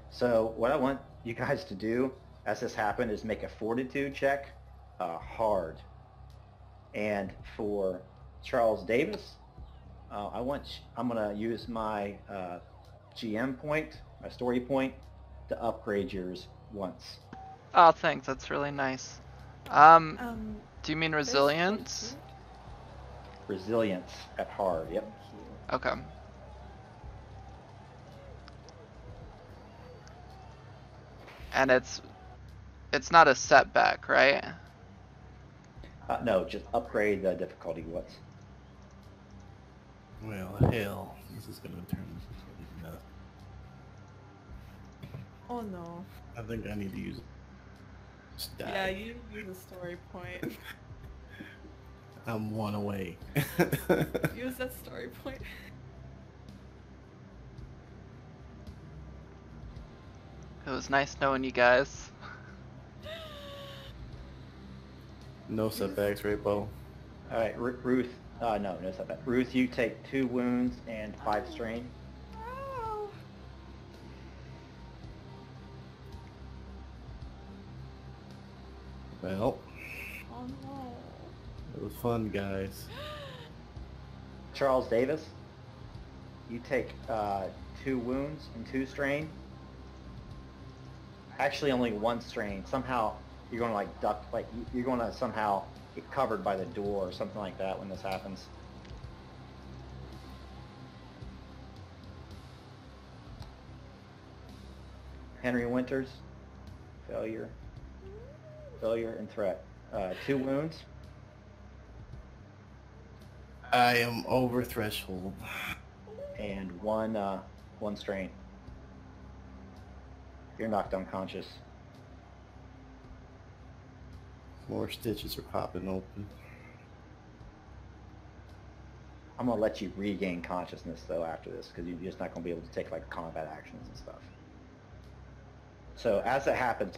So what I want you guys to do as this happened is make a fortitude check, hard. And for Charles Davis, I'm gonna use my GM point, my story point, to upgrade yours once. Oh, thanks. That's really nice. Do you mean there's resilience? fortitude. Resilience at hard. Yep. Thank you. Okay. And it's not a setback, right? No, just upgrade the difficulty once. Well, hell, this is gonna turn into something. Oh no. I think I need to use. Just die. Yeah, you use a story point. I'm one away. Use that story point. It was nice knowing you guys. No setbacks, right, Bo? All right, Ruth. No setback. Ruth, you take 2 wounds and 5 strain. Oh. Well, Oh no. it was fun, guys. Charles Davis, you take 2 wounds and 2 strain. Actually, only 1 strain. Somehow you're going to like duck, like you're going to somehow get covered by the door or something like that when this happens. Henry Winters, failure and threat. 2 wounds. I am over threshold. And 1 strain. You're knocked unconscious. More stitches are popping open. I'm gonna let you regain consciousness though after this, because you're just not gonna be able to take like combat actions and stuff. So as it happens,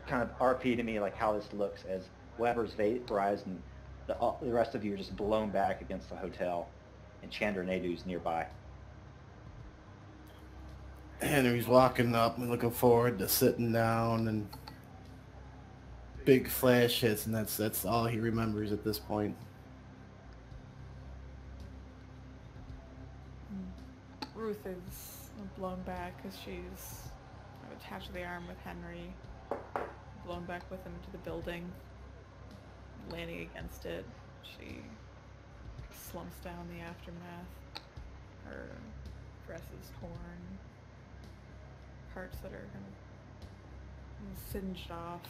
kind of RP to me like how this looks as Weber's vaporized and the rest of you are just blown back against the hotel, and Chandra Naidu's nearby. Henry's walking up and looking forward to sitting down, and big flash hits, and that's all he remembers at this point. Ruth is blown back because she's attached to the arm with Henry. Blown back with him to the building. Landing against it. She slumps down the aftermath. Her dress is torn. Parts that are kind of singed off.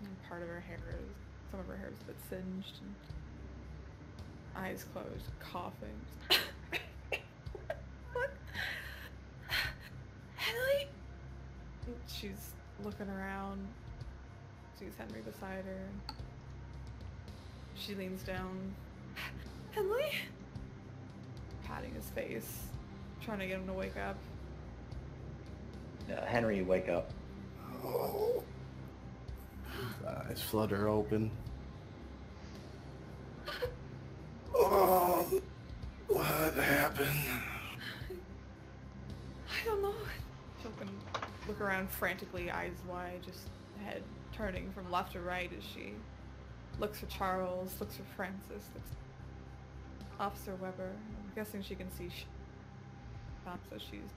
And part of her hair is, some of her hair is a bit singed, and eyes closed, coughing. What? Henry? She's looking around, sees Henry beside her. She leans down. Henry? Patting his face, trying to get him to wake up. Henry, you wake up. Oh. His eyes flutter open. Oh, what happened? I don't know. She'll kind of look around frantically, eyes wide, just head turning from left to right as she looks for Charles, looks for Francis, looks for Officer Weber. I'm guessing she can see so she's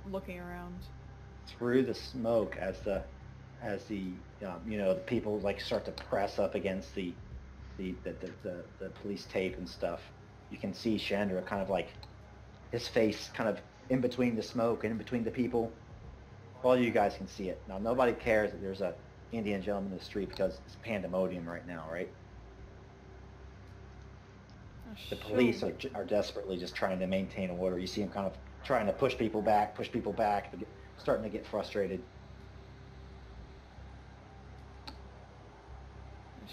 looking around. Through the smoke as the people like start to press up against the police tape and stuff, you can see Chandra kind of like his face kind of in between the smoke and in between the people. All you guys can see it. Now nobody cares that there's a Indian gentleman in the street because it's pandemonium right now, right? The police are desperately just trying to maintain order. You see them kind of trying to push people back, starting to get frustrated.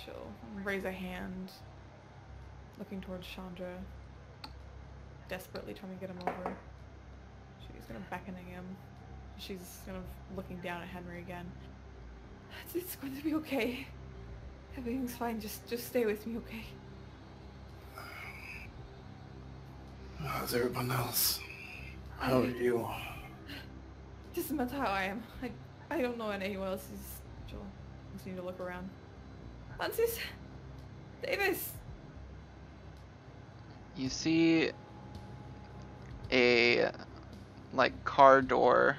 She'll raise a hand, looking towards Chandra, desperately trying to get him over. She's kind of beckoning him. She's kind of looking down at Henry again. It's going to be okay. Everything's fine. Just stay with me, okay? How's everyone else? How are you? doesn't matter how I am. I don't know anyone else is... She'll continue to look around. Francis! Davis! You see a, like, car door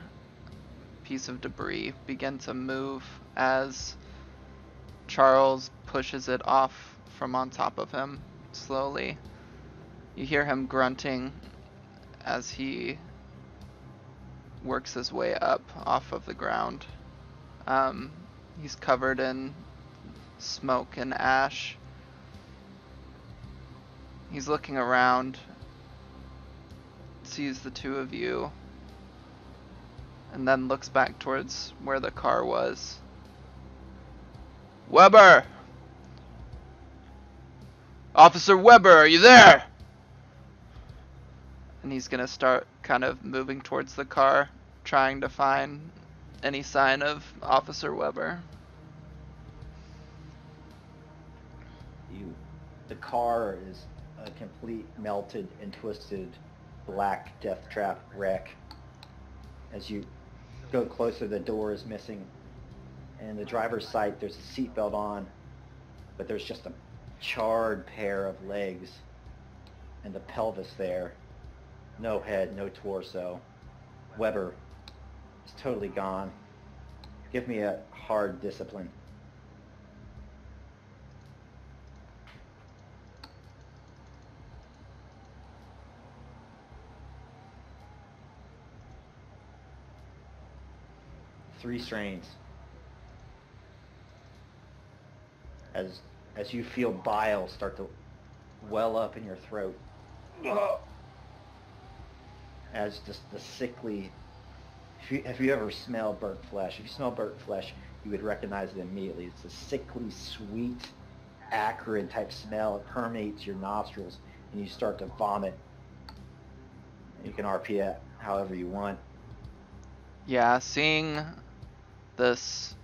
piece of debris begin to move as Charles pushes it off from on top of him slowly. You hear him grunting as he works his way up off of the ground. He's covered in smoke and ash. He's looking around, sees the two of you, and then looks back towards where the car was. Weber! Officer Weber, are you there? And he's gonna start kind of moving towards the car, trying to find any sign of Officer Weber. The car is a complete melted and twisted black death trap wreck. As you go closer, the door is missing. And in the driver's side, there's a seatbelt on, but there's just a charred pair of legs and the pelvis there. No head, no torso. Weber is totally gone. Give me a hard discipline. Three strains. As you feel bile start to well up in your throat. As just the sickly... Have you ever smelled burnt flesh? If you smell burnt flesh, you would recognize it immediately. It's a sickly, sweet, acrid type smell. It permeates your nostrils, and you start to vomit. You can RP it however you want. Yeah, seeing this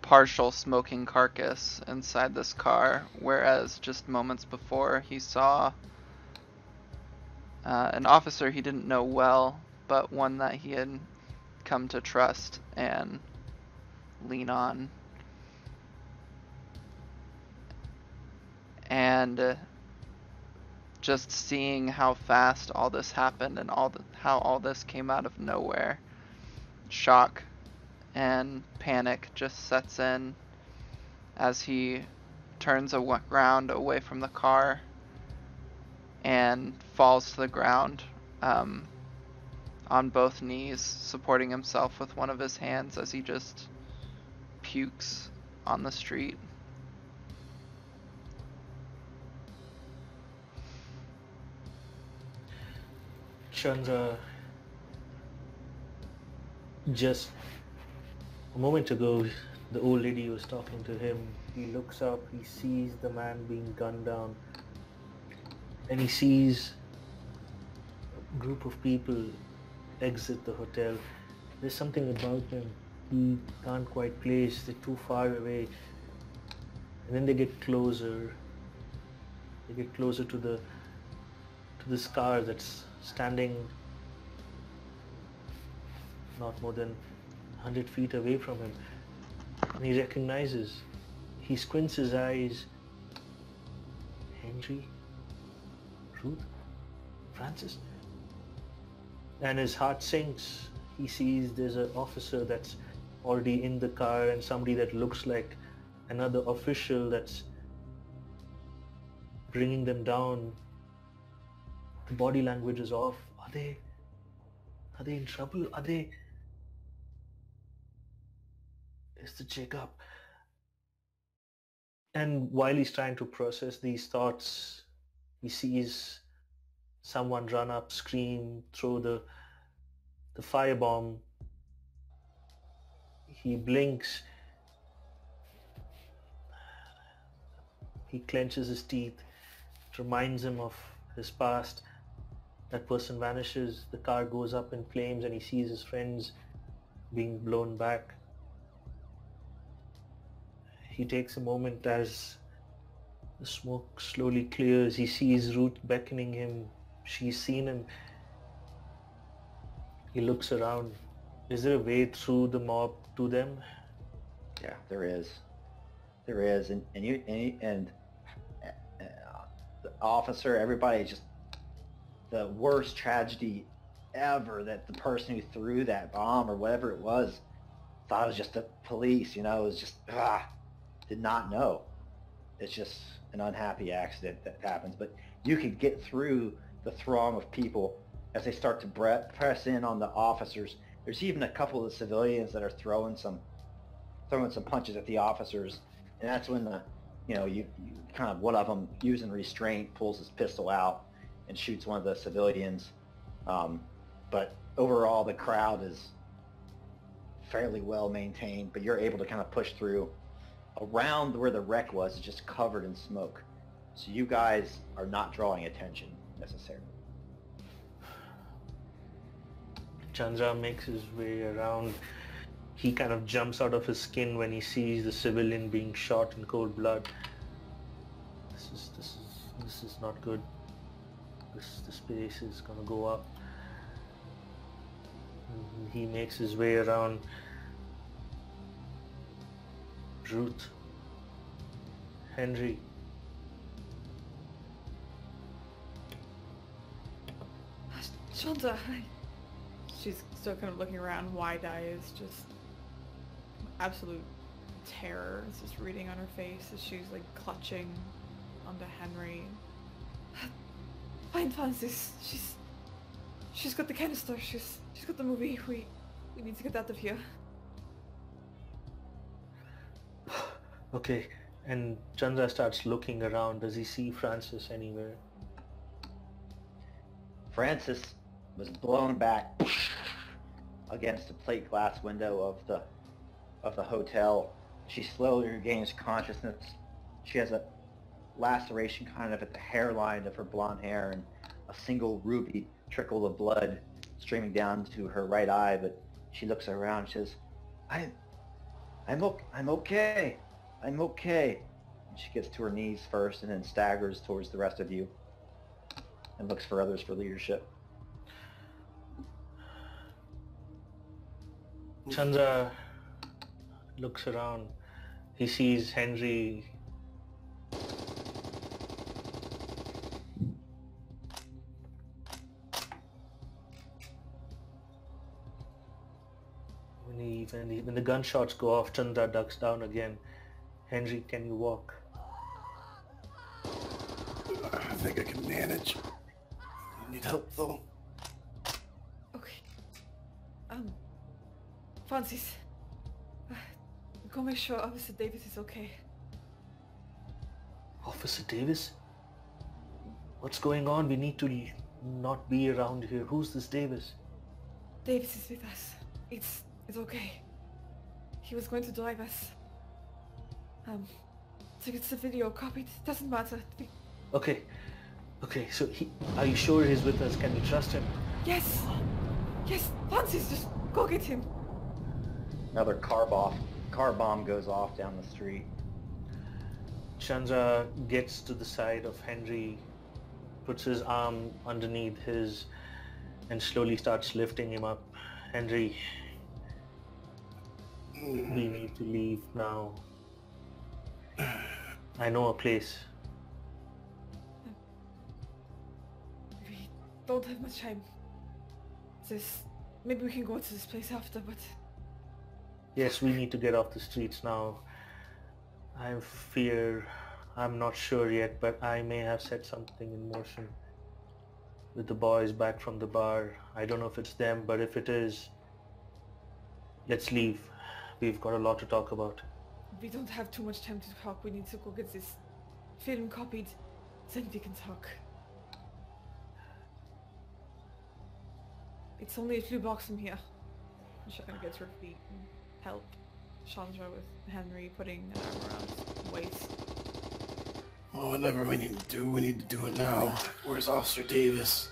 partial smoking carcass inside this car, whereas just moments before he saw an officer he didn't know well, but one that he had come to trust and lean on. And just seeing how fast all this happened and how all this came out of nowhere, shock and panic just sets in as he turns around away from the car and falls to the ground on both knees, supporting himself with one of his hands as he just pukes on the street. Chandra, just a moment ago, the old lady was talking to him. He looks up, he sees the man being gunned down, and he sees a group of people exit the hotel. There's something about them he can't quite place. They're too far away. And then they get closer. They get closer to this car that's standing not more than 100 feet away from him. And he recognizes. He squints his eyes. Henry? Ruth? Francis? And his heart sinks. He sees there's an officer that's already in the car and somebody that looks like another official that's bringing them down. The body language is off. Are they in trouble? Is the Jacob? And while he's trying to process these thoughts, he sees someone run up, scream, throw the firebomb. He blinks. He clenches his teeth. It reminds him of his past. That person vanishes. The car goes up in flames and he sees his friends being blown back. He takes a moment as the smoke slowly clears. He sees Ruth beckoning him. She's seen him. He looks around. Is there a way through the mob to them? Yeah, there is. There is, and the officer, everybody, just the worst tragedy ever, that the person who threw that bomb or whatever it was thought it was just the police, it was just, did not know. It's just an unhappy accident that happens. But you could get through the throng of people as they start to press in on the officers. There's even a couple of the civilians that are throwing some punches at the officers, and that's when you kind of, one of them using restraint pulls his pistol out and shoots one of the civilians. But overall, the crowd is fairly well maintained, but you're able to kind of push through. Around where the wreck was is just covered in smoke, so you guys are not drawing attention necessarily. Chandra makes his way around. He kind of jumps out of his skin when he sees the civilian being shot in cold blood. This is not good. This pace is gonna go up. And he makes his way around. Ruth, Henry. Chandra, she's still kind of looking around, wide-eyed, just absolute terror. It's just reading on her face as she's like clutching onto Henry. Find Francis. She's got the canister. She's got the movie. We need to get out of here. Okay, and Chandra starts looking around. Does he see Francis anywhere? Francis was blown back against the plate glass window of the hotel. She slowly regains consciousness. She has a laceration kind of at the hairline of her blonde hair, and a single ruby trickle of blood streaming down to her right eye. But she looks around and says, I'm okay. I'm okay. And she gets to her knees first and then staggers towards the rest of you and looks for others for leadership. Chandra looks around. He sees Henry. When the gunshots go off, Chandra ducks down again. Henry, can you walk? I think I can manage. I need help though. Okay. Francis. Go make sure Officer Davis is okay. Officer Davis? What's going on? We need to not be around here. Who's this Davis? Davis is with us. It's okay. He was going to drive us. So it's the video copied. Doesn't matter. Okay, so are you sure he's with us? Can we trust him? Yes! Francis, just go get him! Another car bomb goes off down the street. Chandra gets to the side of Henry, puts his arm underneath his, and slowly starts lifting him up. Henry, we need to leave now. I know a place. We don't have much time. Maybe we can go to this place after, but... Yes, we need to get off the streets now. I fear, I'm not sure yet, but I may have set something in motion with the boys back from the bar. I don't know if it's them, but if it is, let's leave. We've got a lot to talk about. We don't have too much time to talk. We need to go get this film copied, then we can talk. It's only a few blocks from here. She's gonna get to her feet and help Chandra with Henry putting an arm around his waist. Well, whatever we need to do it now. Where's Officer Davis?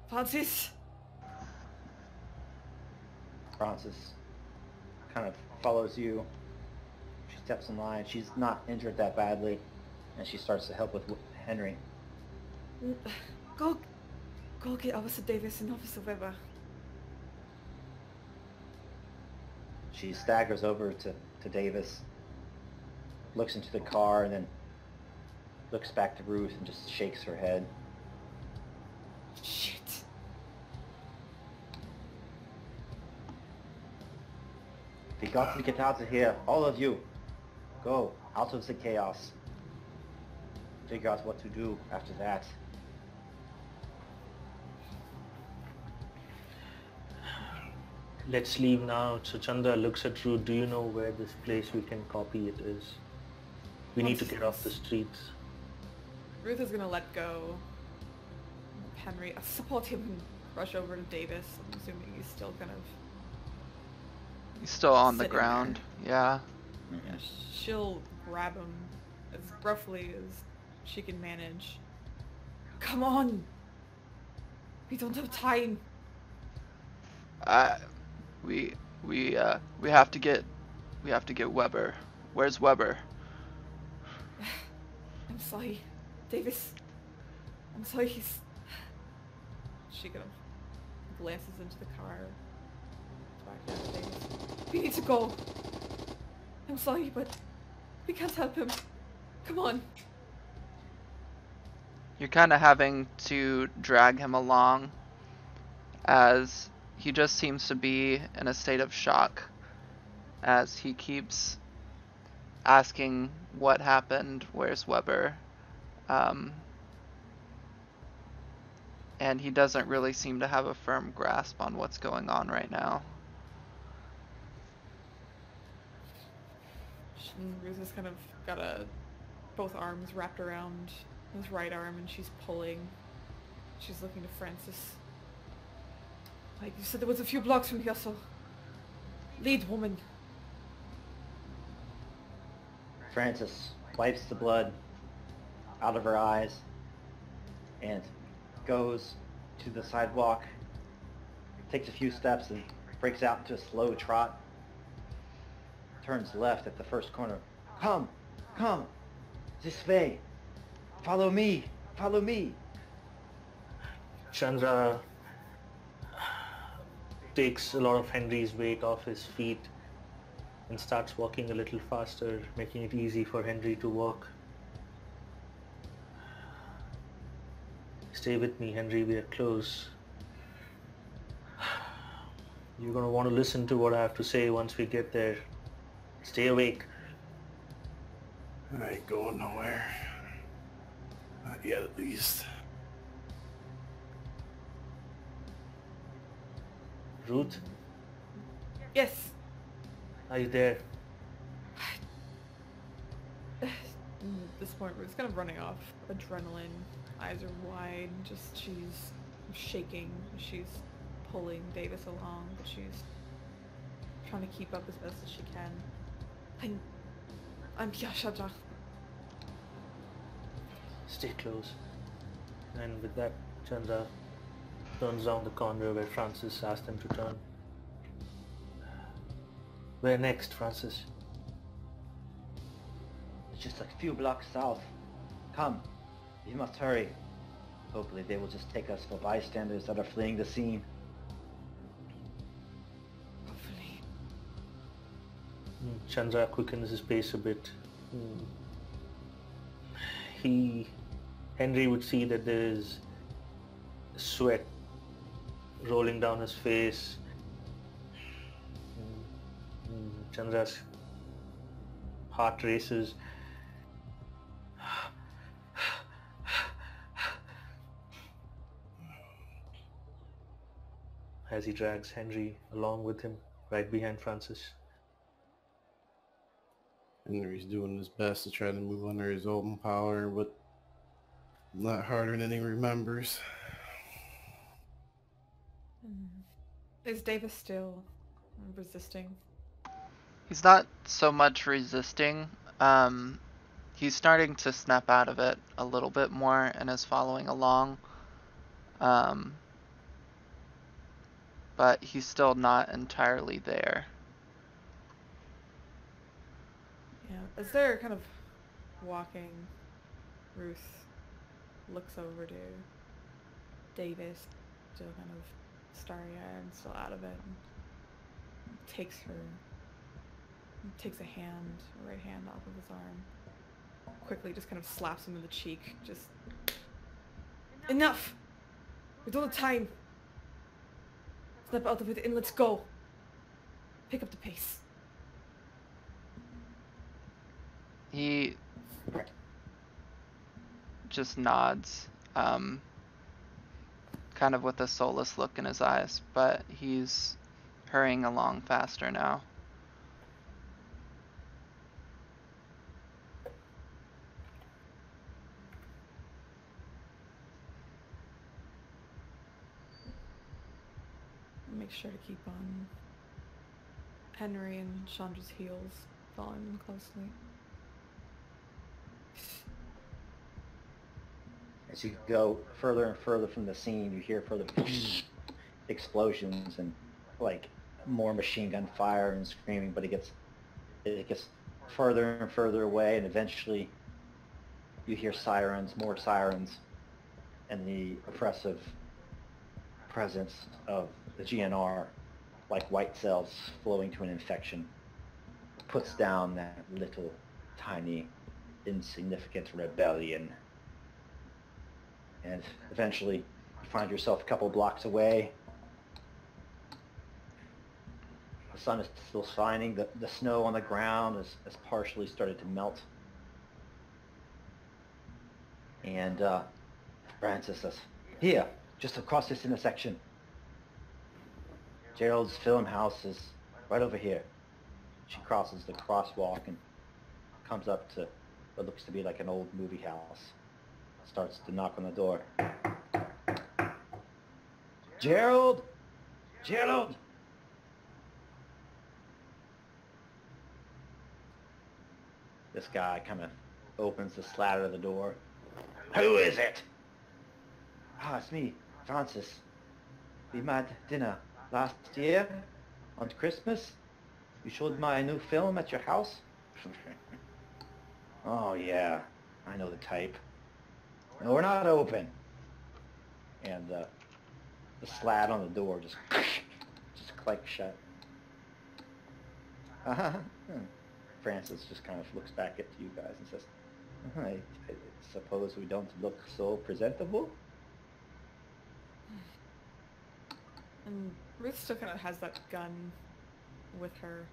Francis! Francis kind of follows you. She steps in line. She's not injured that badly, and she starts to help with Henry. Go Go get Officer Davis and Officer Weber. She staggers over to Davis, looks into the car, and then looks back to Ruth and just shakes her head. Shit. We got to get out of here, all of you. Go, out of the chaos. Figure out what to do after that. Let's leave now. So Chandra looks at Ruth. Do you know where this place we can copy it is? We need to get off the streets. Ruth is gonna let go. Henry, support him and rush over to Davis. I'm assuming he's still kind of... He's still on the sitting ground. Yeah. Yeah, she'll grab him as roughly as she can manage. Come on! We don't have time. We have to get Weber. Where's Weber? I'm sorry, Davis. I'm sorry, he's... She kind of glances into the car. Back at Davis. We need to go. I'm sorry, but we can't help him. Come on. You're kind of having to drag him along as he just seems to be in a state of shock as he keeps asking what happened, where's Weber, and he doesn't really seem to have a firm grasp on what's going on right now. Ruth has kind of got both arms wrapped around his right arm and she's pulling. She's looking to Francis. Like you said, there was a few blocks from here, so... Lead, woman. Francis wipes the blood out of her eyes and goes to the sidewalk, takes a few steps and breaks out into a slow trot, turns left at the first corner. Come, come, this way, follow me, follow me. Chandra takes a lot of Henry's weight off his feet and starts walking a little faster, making it easy for Henry to walk. Stay with me, Henry, we are close. You're going to want to listen to what I have to say once we get there. Stay awake. I ain't going nowhere. Not yet, at least. Ruth, Yes. are you there? At this point, Ruth's kind of running off adrenaline. Eyes are wide. Just she's shaking. She's pulling Davis along, but she's trying to keep up as best as she can. I'm here, Chandra. Stay close. And with that, Chandra turns down the corner where Francis asked him to turn. Where next, Francis? It's just a few blocks south. Come, we must hurry. Hopefully they will just take us for bystanders that are fleeing the scene. Hopefully. Chandra quickens his pace a bit. Henry would see that there is sweat rolling down his face. Chandra's heart races. As he drags Henry along with him, right behind Francis. Henry's doing his best to try to move under his own power, but not harder than he remembers. Is Davis still resisting? He's not so much resisting. He's starting to snap out of it a little bit more and is following along. But he's still not entirely there. Yeah. As they're kind of walking, Ruth looks over to Davis still kind of starry-eyed and still out of it, and takes a right hand off of his arm, quickly just kind of slaps him in the cheek, just, enough! We don't have time! Snap out of it and let's go! Pick up the pace. He just nods, kind of with a soulless look in his eyes, but he's hurrying along faster now. Make sure to keep on Henry and Chandra's heels, following them closely. As you go further and further from the scene, you hear further explosions and like more machine gun fire and screaming, but it gets further and further away, and eventually you hear sirens, more sirens, and the oppressive presence of the GNR, like white cells flowing to an infection, puts down that little tiny insignificant rebellion. And eventually you find yourself a couple blocks away. The sun is still shining. The snow on the ground has partially started to melt. And Francis says, "Here, just across this intersection. Gerald's film house is right over here." She crosses the crosswalk and comes up to what looks to be like an old movie house. Starts to knock on the door. "Gerald! Gerald!" This guy kind of opens the slat of the door. "Who is it?" "Ah, it's me, Francis. We met dinner last year on Christmas. You showed my new film at your house." "Oh yeah, I know the type. No, we're not open." And the slat on the door just clicks shut. Francis just kind of looks back at you guys and says, I suppose we don't look so presentable?" And Ruth still kind of has that gun with her.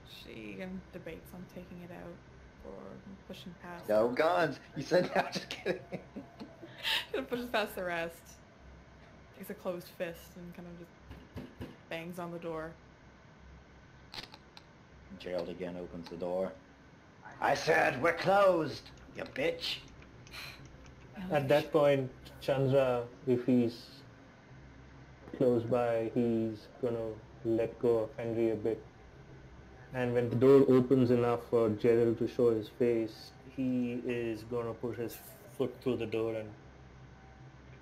She debates on taking it out or pushing past. "No guns." You said no, just kidding. Kind of pushes past the rest. Takes a closed fist and kind of just bangs on the door. Gerald again opens the door. "I said we're closed, you bitch." At that point, Chandra, if he's close by, he's gonna let go of Henry a bit. And when the door opens enough for Gerald to show his face, he is gonna put his foot through the door and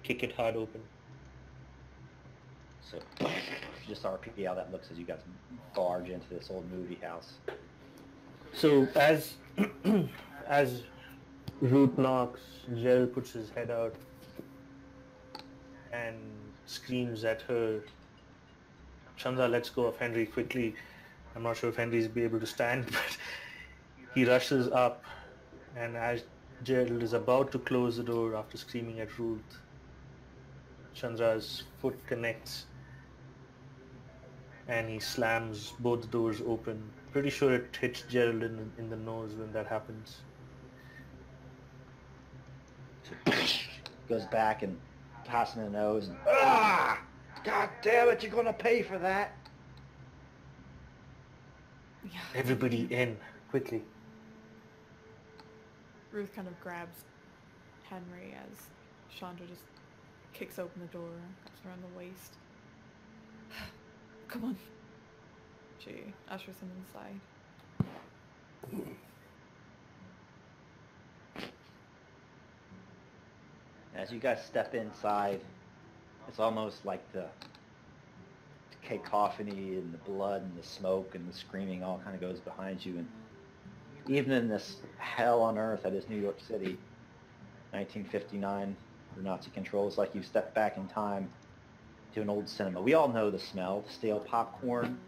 kick it hard open. So just RP how that looks as you guys barge into this old movie house. So as as Ruth knocks, Gerald puts his head out and screams at her. Chandra lets go of Henry quickly. I'm not sure if Henry's be able to stand, but he rushes up, and as Gerald is about to close the door after screaming at Ruth, Chandra's foot connects and he slams both doors open. Pretty sure it hits Gerald in the nose when that happens. Goes back and passes him in the nose. And, "Ah! God damn it, you're gonna pay for that." Yeah. Everybody in, quickly. Ruth kind of grabs Henry as Chandra just kicks open the door, grabs her around the waist. "Come on." She ushers him inside. As you guys step inside, it's almost like the cacophony and the blood and the smoke and the screaming all kind of goes behind you. And even in this hell on earth that is New York City, 1959, The Nazi controls like you've stepped back in time to an old cinema. We all know the smell, the stale popcorn,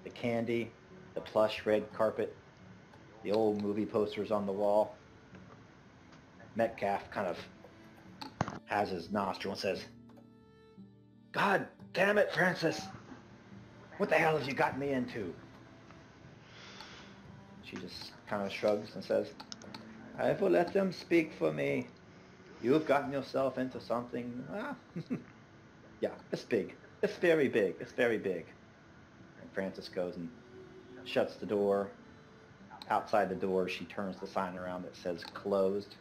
the candy, the plush red carpet, the old movie posters on the wall. Metcalf kind of has his nostril and says, "God damn it, Francis! What the hell have you gotten me into?" She just kind of shrugs and says, "I will let them speak for me. You've gotten yourself into something, yeah, it's big. It's very big. It's very big." And Francis goes and shuts the door. Outside the door, she turns the sign around that says closed.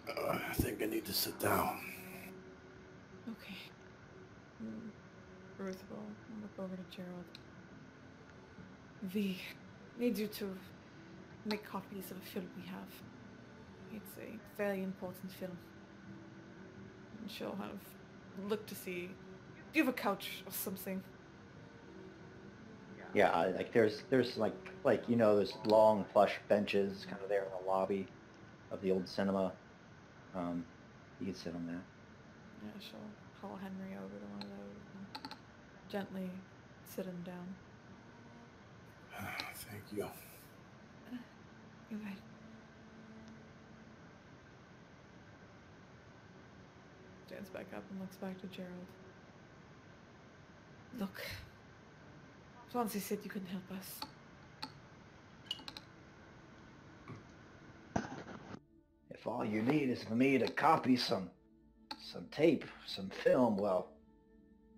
I think I need to sit down. Okay. Ruth will look over to Gerald. We need you to make copies of a film we have. It's a very important film. And she'll have look to see. Do you have a couch or something? Yeah, like there's like you know, there's long plush benches kind of there in the lobby of the old cinema. You can sit on that. Yeah, she'll call Henry over to one of those and gently sit him down. Thank you. You're right. Stands back up and looks back to Gerald. Look, Swansea said you couldn't help us. If all you need is for me to copy some tape, some film, well,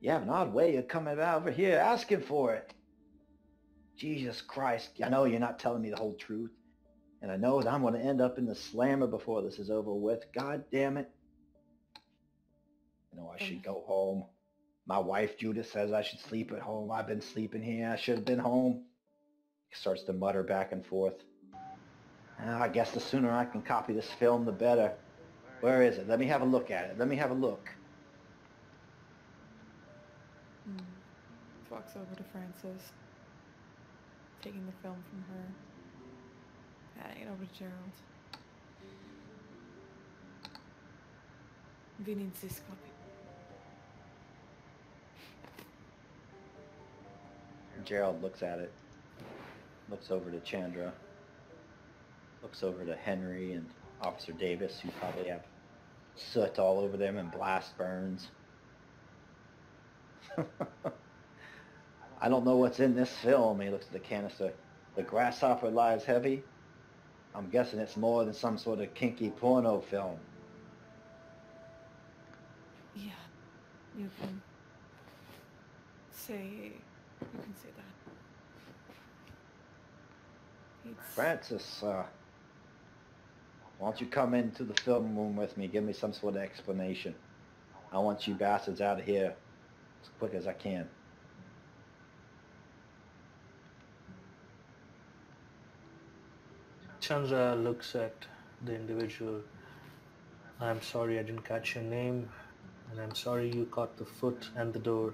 you have an odd way of coming over here asking for it. Jesus Christ, I know you're not telling me the whole truth, and I know that I'm going to end up in the slammer before this is over with. God damn it. I know I should go home. My wife, Judith, says I should sleep at home. I've been sleeping here. I should have been home. He starts to mutter back and forth. I guess the sooner I can copy this film, the better. Where is it? Let me have a look at it. Let me have a look. Walks over to Frances, taking the film from her, handing it over to Gerald. We need this copy. Gerald looks at it, looks over to Chandra, looks over to Henry and Officer Davis, who probably have soot all over them and blast burns. I don't know what's in this film. He looks at the canister. The Grasshopper lies heavy. I'm guessing it's more than some sort of kinky porno film. Yeah, you can say that. Francis, why don't you come into the film room with me? Give me some sort of explanation. I want you bastards out of here as quick as I can. Chandra looks at the individual. "I'm sorry I didn't catch your name, and I'm sorry you caught the foot and the door.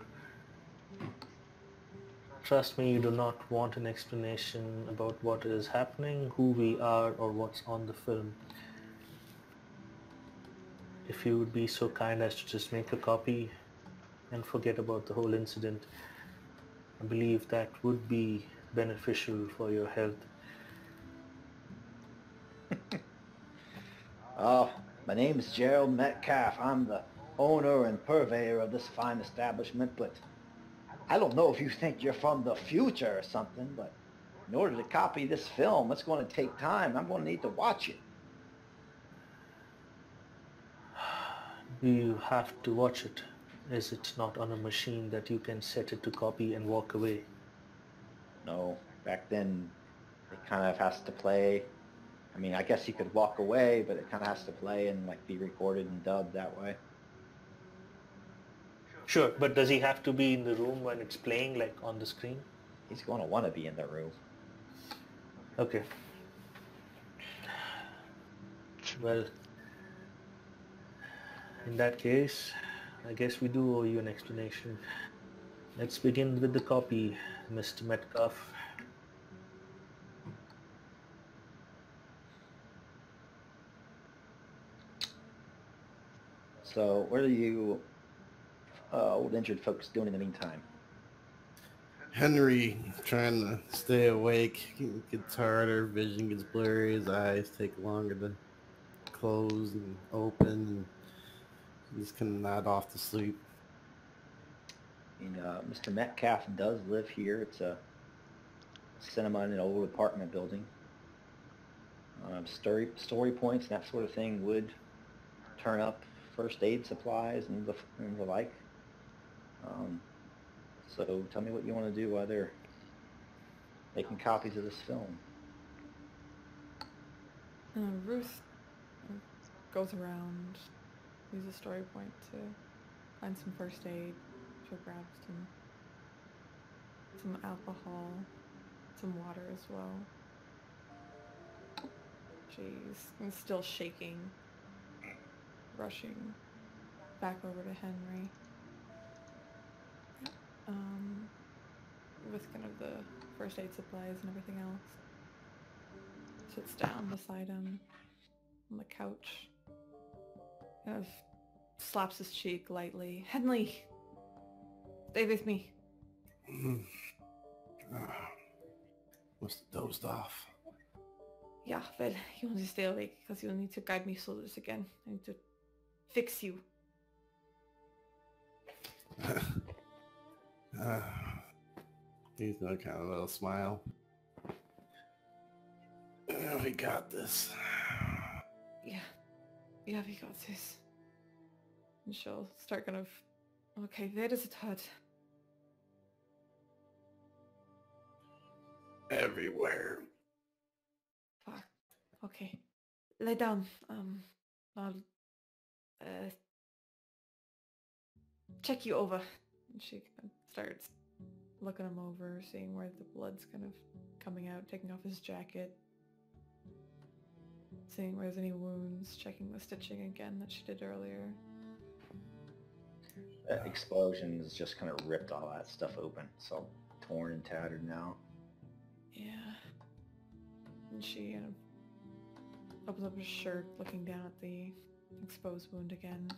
Trust me, you do not want an explanation about what is happening, who we are, or what's on the film. If you would be so kind as to just make a copy and forget about the whole incident, I believe that would be beneficial for your health." My name is Gerald Metcalf. I'm the owner and purveyor of this fine establishment, but I don't know if you think you're from the future or something, but in order to copy this film, it's going to take time. I'm going to need to watch it. You have to watch it. Is it not on a machine that you can set it to copy and walk away? No, back then it kind of has to play. I mean, I guess you could walk away, but it kind of has to play and like be recorded and dubbed that way. Sure, but does he have to be in the room when it's playing, like on the screen? He's going to want to be in the room. Okay. Well, in that case, I guess we do owe you an explanation. Let's begin with the copy, Mr. Metcalf. So what are you old injured folks doing in the meantime? Henry trying to stay awake. He gets harder, vision gets blurry, his eyes take longer to close and open, and he's kind of nod off to sleep. And Mr. Metcalf does live here. It's a cinema in an old apartment building. Story points and that sort of thing would turn up first aid supplies and the like. So tell me what you want to do while they're making copies of this film. Ruth goes around, uses story point to find some first aid. She'll grab some alcohol, some water as well. She's still shaking, rushing back over to Henry. With kind of the first aid supplies and everything else. Sits down beside him on the couch. Kind of slaps his cheek lightly. Henley! Stay with me. Must have dozed off. Yeah, well, you want to stay awake because you'll need to guide me through this again. I need to fix you. He's got kind of a little smile. Oh, we got this. Yeah, we got this. And she'll start kind of, okay, where does it hurt? Everywhere. Fuck. Okay. Lay down. I'll check you over. And she kind of starts looking him over, seeing where the blood's kind of coming out, taking off his jacket, seeing where there's any wounds, checking the stitching again that she did earlier. That explosion has just kind of ripped all that stuff open. It's all torn and tattered now. Yeah. And she kind of opens up his shirt, looking down at the exposed wound again.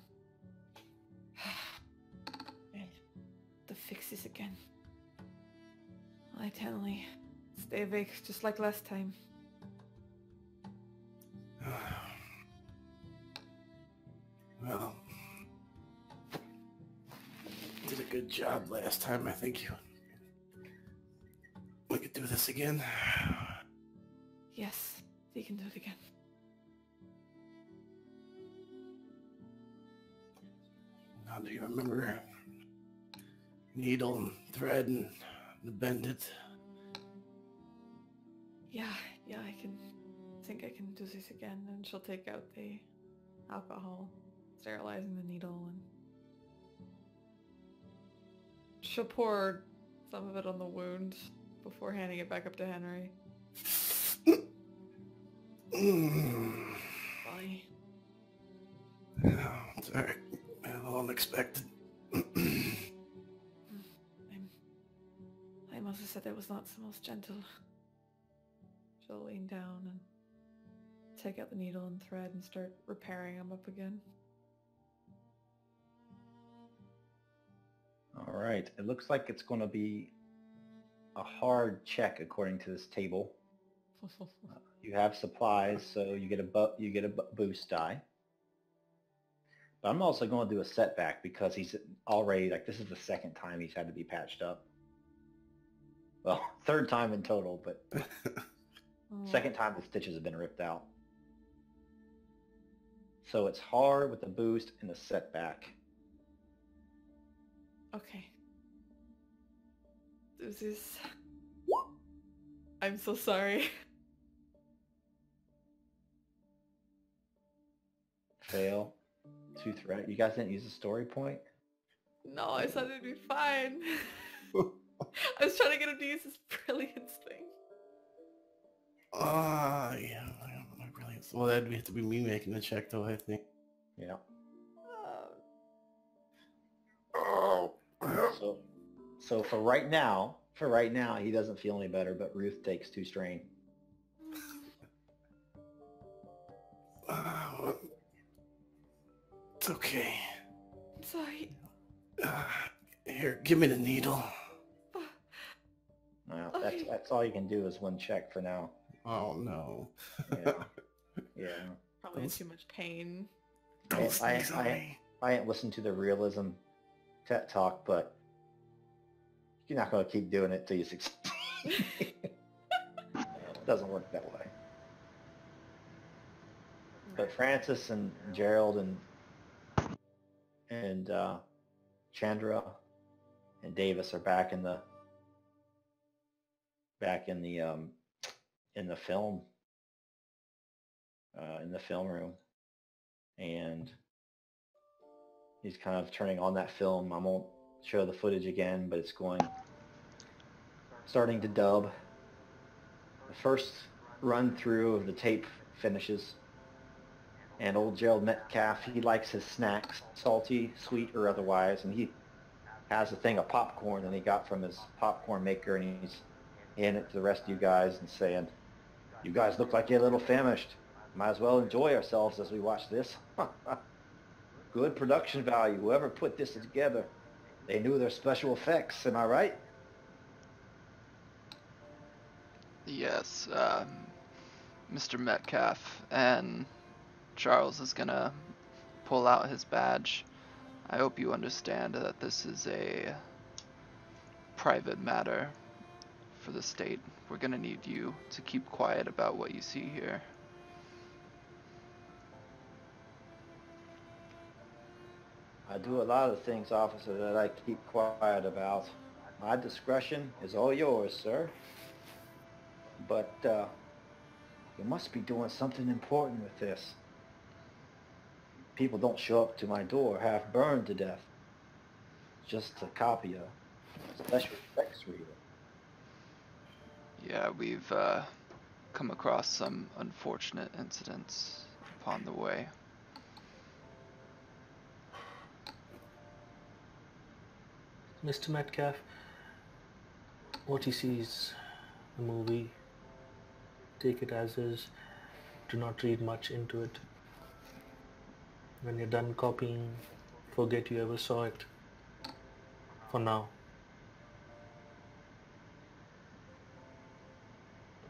The fixes again. I Henley, stay awake just like last time. Well, did a good job last time. I think we could do this again. Yes, we can do it again. Now, do you remember needle and thread and the bandit? Yeah, I think I can do this again. And she'll take out the alcohol, sterilizing the needle, and she'll pour some of it on the wound before handing it back up to Henry. Bye. It's alright. A little unexpected. I must have said that was not the most gentle. She'll lean down and take out the needle and thread and start repairing them up again. All right. It looks like it's going to be a hard check according to this table. You have supplies, so you get a boost die. But I'm also going to do a setback because he's already, like, this is the second time he's had to be patched up. Well, third time in total, but second time the stitches have been ripped out. So it's hard with the boost and the setback. Okay. This is... I'm so sorry. Fail. 2 threat. You guys didn't use a story point? No, I thought it'd be fine. I was trying to get him to use his brilliance thing. Yeah. My brilliance. Well, that'd have to be me making the check, though, I think. Yeah. Oh. So for right now, he doesn't feel any better, but Ruth takes 2 strain. It's okay. Sorry. Here, give me the needle. Well, Okay. that's all you can do is one check for now. Oh no. Yeah. Yeah. Probably in too much pain. Don't sneeze on me. I ain't listened to the realism TED talk, but you're not going to keep doing it till you succeed. It doesn't work that way. But Francis and Gerald and Chandra and Davis are back in the film room, and he's kind of turning on that film. I won't show the footage again, but it's starting to dub. The first run through of the tape finishes, and old Gerald Metcalf, he likes his snacks, salty, sweet, or otherwise, and he has a thing of popcorn that he got from his popcorn maker, and he's handing it to the rest of you guys and saying, "You guys look like you're a little famished. Might as well enjoy ourselves as we watch this." Good production value. Whoever put this together, they knew their special effects. Am I right? Yes, Mr. Metcalf, and Charles is gonna pull out his badge. I hope you understand that this is a private matter for the state. We're gonna need you to keep quiet about what you see here. I do a lot of things, officer, that I keep quiet about. My discretion is all yours, sir. But you must be doing something important with this. People don't show up to my door half burned to death just to copy a special effects reader. Yeah, we've come across some unfortunate incidents upon the way. Mr. Metcalf, what you see is a movie. Take it as is. Do not read much into it. When you're done copying, forget you ever saw it. For now.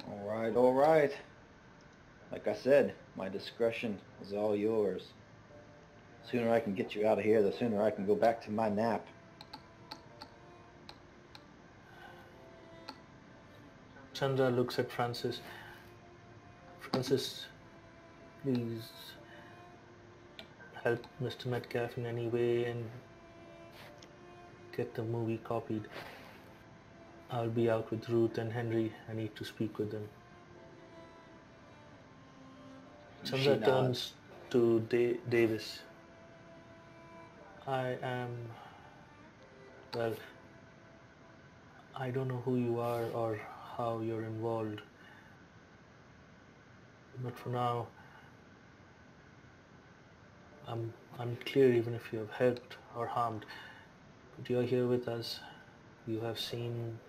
All right. Like I said, my discretion is all yours. The sooner I can get you out of here, the sooner I can go back to my nap. Chandra looks at Francis. Francis, please help Mr. Metcalf in any way and get the movie copied. I'll be out with Ruth and Henry. I need to speak with them. Chandra turns to Davis. Well, I don't know who you are or how you're involved. But for now, I'm unclear even if you have helped or harmed. But you're here with us. You have seen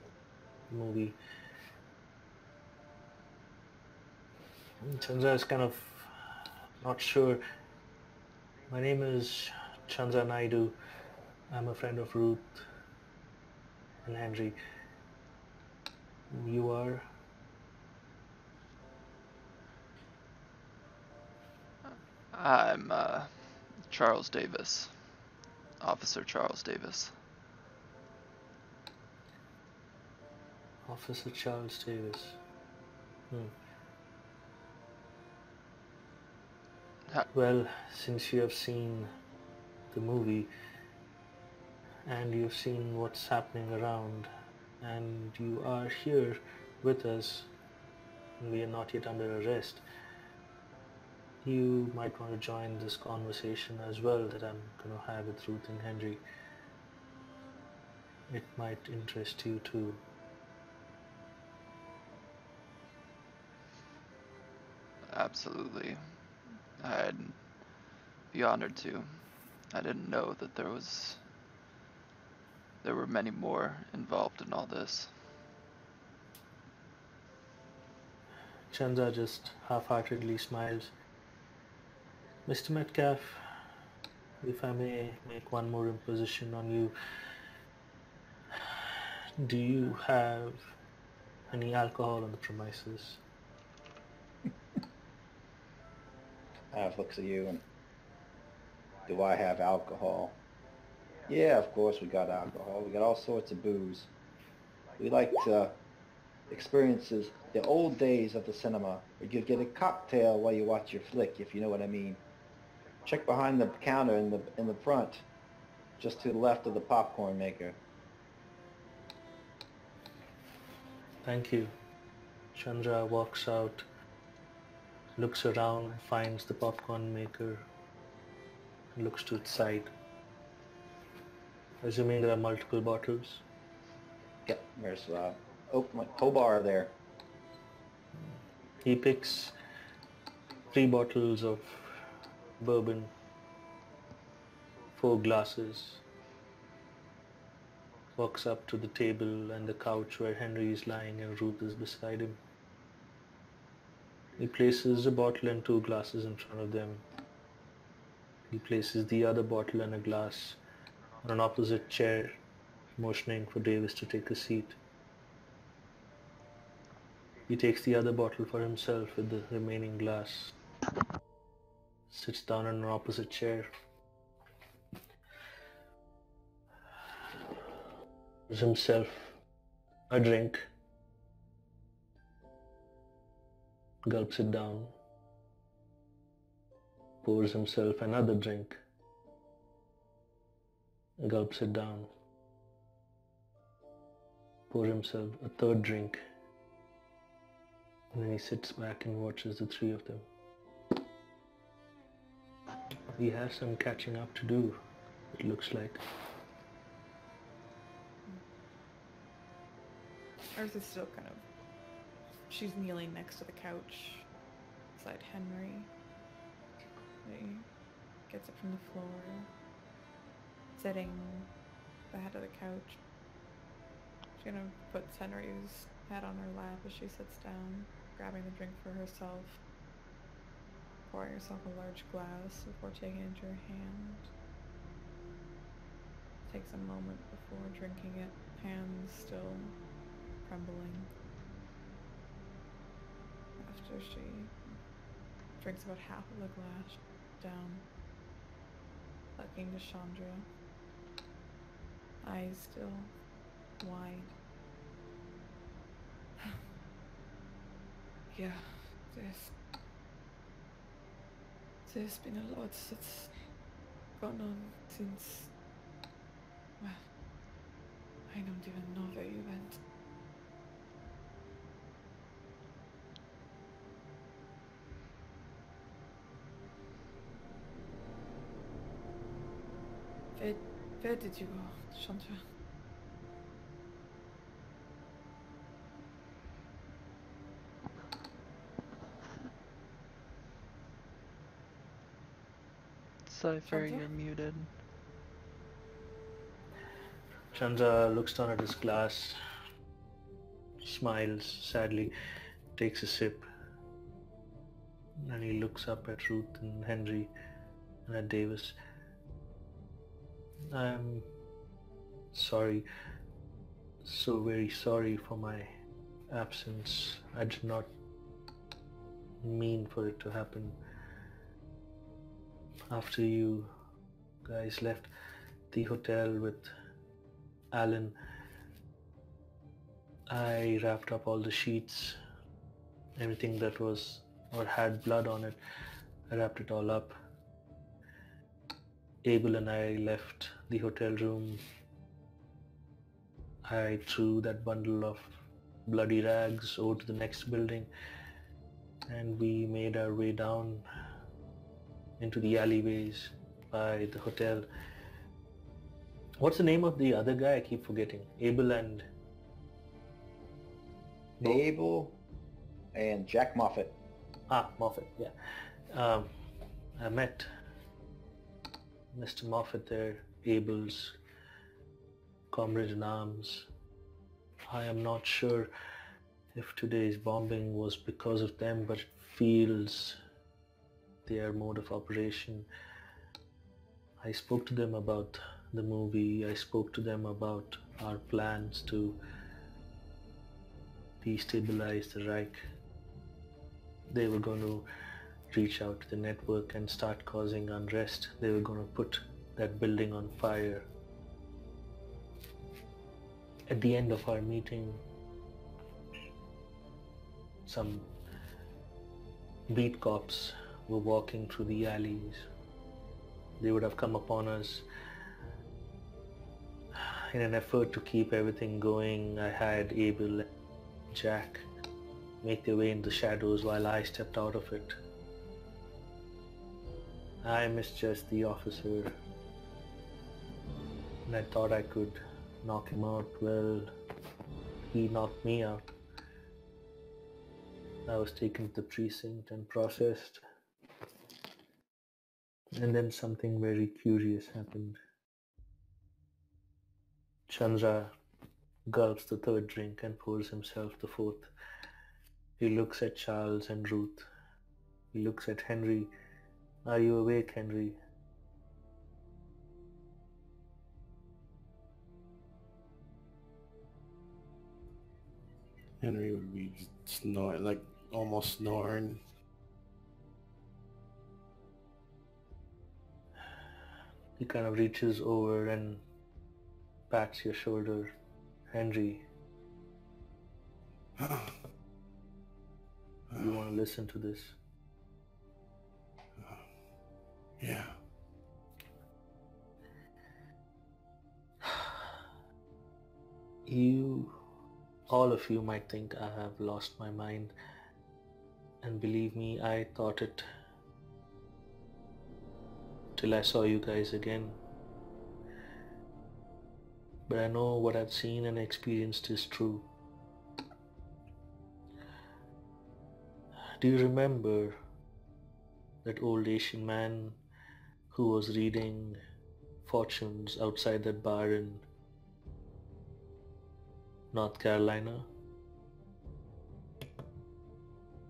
the movie. Chandra is kind of not sure. My name is Chandra Naidu. I'm a friend of Ruth and Henry. You are? I'm Charles Davis, Officer Charles Davis. Officer Charles Davis. Well, since you have seen the movie and you've seen what's happening around and you are here with us and we are not yet under arrest, you might want to join this conversation as well that I'm going to have with Ruth and Henry. It might interest you too. Absolutely. I'd be honored to. I didn't know that there were many more involved in all this. Chandra just half-heartedly smiles. Mr. Metcalf, if I may make one more imposition on you, do you have any alcohol on the premises? Half looks at you and, do I have alcohol? Yeah, of course we got alcohol. We got all sorts of booze. We like to experiences the old days of the cinema where you get a cocktail while you watch your flick, if you know what I mean. Check behind the counter in the front, just to the left of the popcorn maker. Thank you. Chandra walks out, looks around, finds the popcorn maker, and looks to its side. Assuming there are multiple bottles. Yep, there's my whole bar there. He picks 3 bottles of bourbon, 4 glasses, walks up to the table and the couch where Henry is lying and Ruth is beside him. He places a bottle and 2 glasses in front of them. He places the other bottle and a glass on an opposite chair, motioning for Davis to take a seat. He takes the other bottle for himself with the remaining glass, sits down on an opposite chair, pours himself a drink, gulps it down, pours himself another drink, gulps it down, pours himself a third drink, and then he sits back and watches the 3 of them. He has some catching up to do, it looks like. Earth is still kind of... She's kneeling next to the couch beside Henry. He gets up from the floor, sitting at the head of the couch. She kind of puts Henry's head on her lap as she sits down, grabbing the drink for herself, pouring herself a large glass before taking it into her hand. Takes a moment before drinking it, hands still trembling. After she drinks about half of the glass down, looking to Chandra, eyes still wide. Yeah, there's been a lot that's gone on since, well, I don't even know where you went. Where did you go, Chandra? Cypher, Chandra? you're muted. Chandra looks down at his glass, smiles sadly, takes a sip, and he looks up at Ruth and Henry and at Davis. I'm sorry, so very sorry for my absence. I did not mean for it to happen. After you guys left the hotel with Alan, I wrapped up all the sheets, everything that was or had blood on it. I wrapped it all up. Abel and I left the hotel room. I threw that bundle of bloody rags over to the next building, and we made our way down into the alleyways by the hotel. What's the name of the other guy? I keep forgetting. Abel and... Abel and Jack Moffat. Moffat, yeah. I met Mr. Moffat there, Abel's comrade in arms. I am not sure if today's bombing was because of them, but it feels their mode of operation. I spoke to them about the movie. I spoke to them about our plans to destabilize the Reich. They were going to reach out to the network and start causing unrest. They were going to put that building on fire. At the end of our meeting, some beat cops were walking through the alleys. They would have come upon us. In an effort to keep everything going, I had Abel and Jack make their way in the shadows while I stepped out of it. I misjudged the officer and I thought I could knock him out. Well, he knocked me out. I was taken to the precinct and processed. And then something very curious happened. Chandra gulps the third drink and pours himself the fourth. He looks at Charles and Ruth. He looks at Henry. Are you awake, Henry? Henry would be snoring, like almost snoring. He kind of reaches over and pats your shoulder. Henry, you want to listen to this? Yeah. All of you might think I have lost my mind. And believe me, I thought it till I saw you guys again. But I know what I've seen and experienced is true. Do you remember that old Asian man who was reading fortunes outside that bar in North Carolina?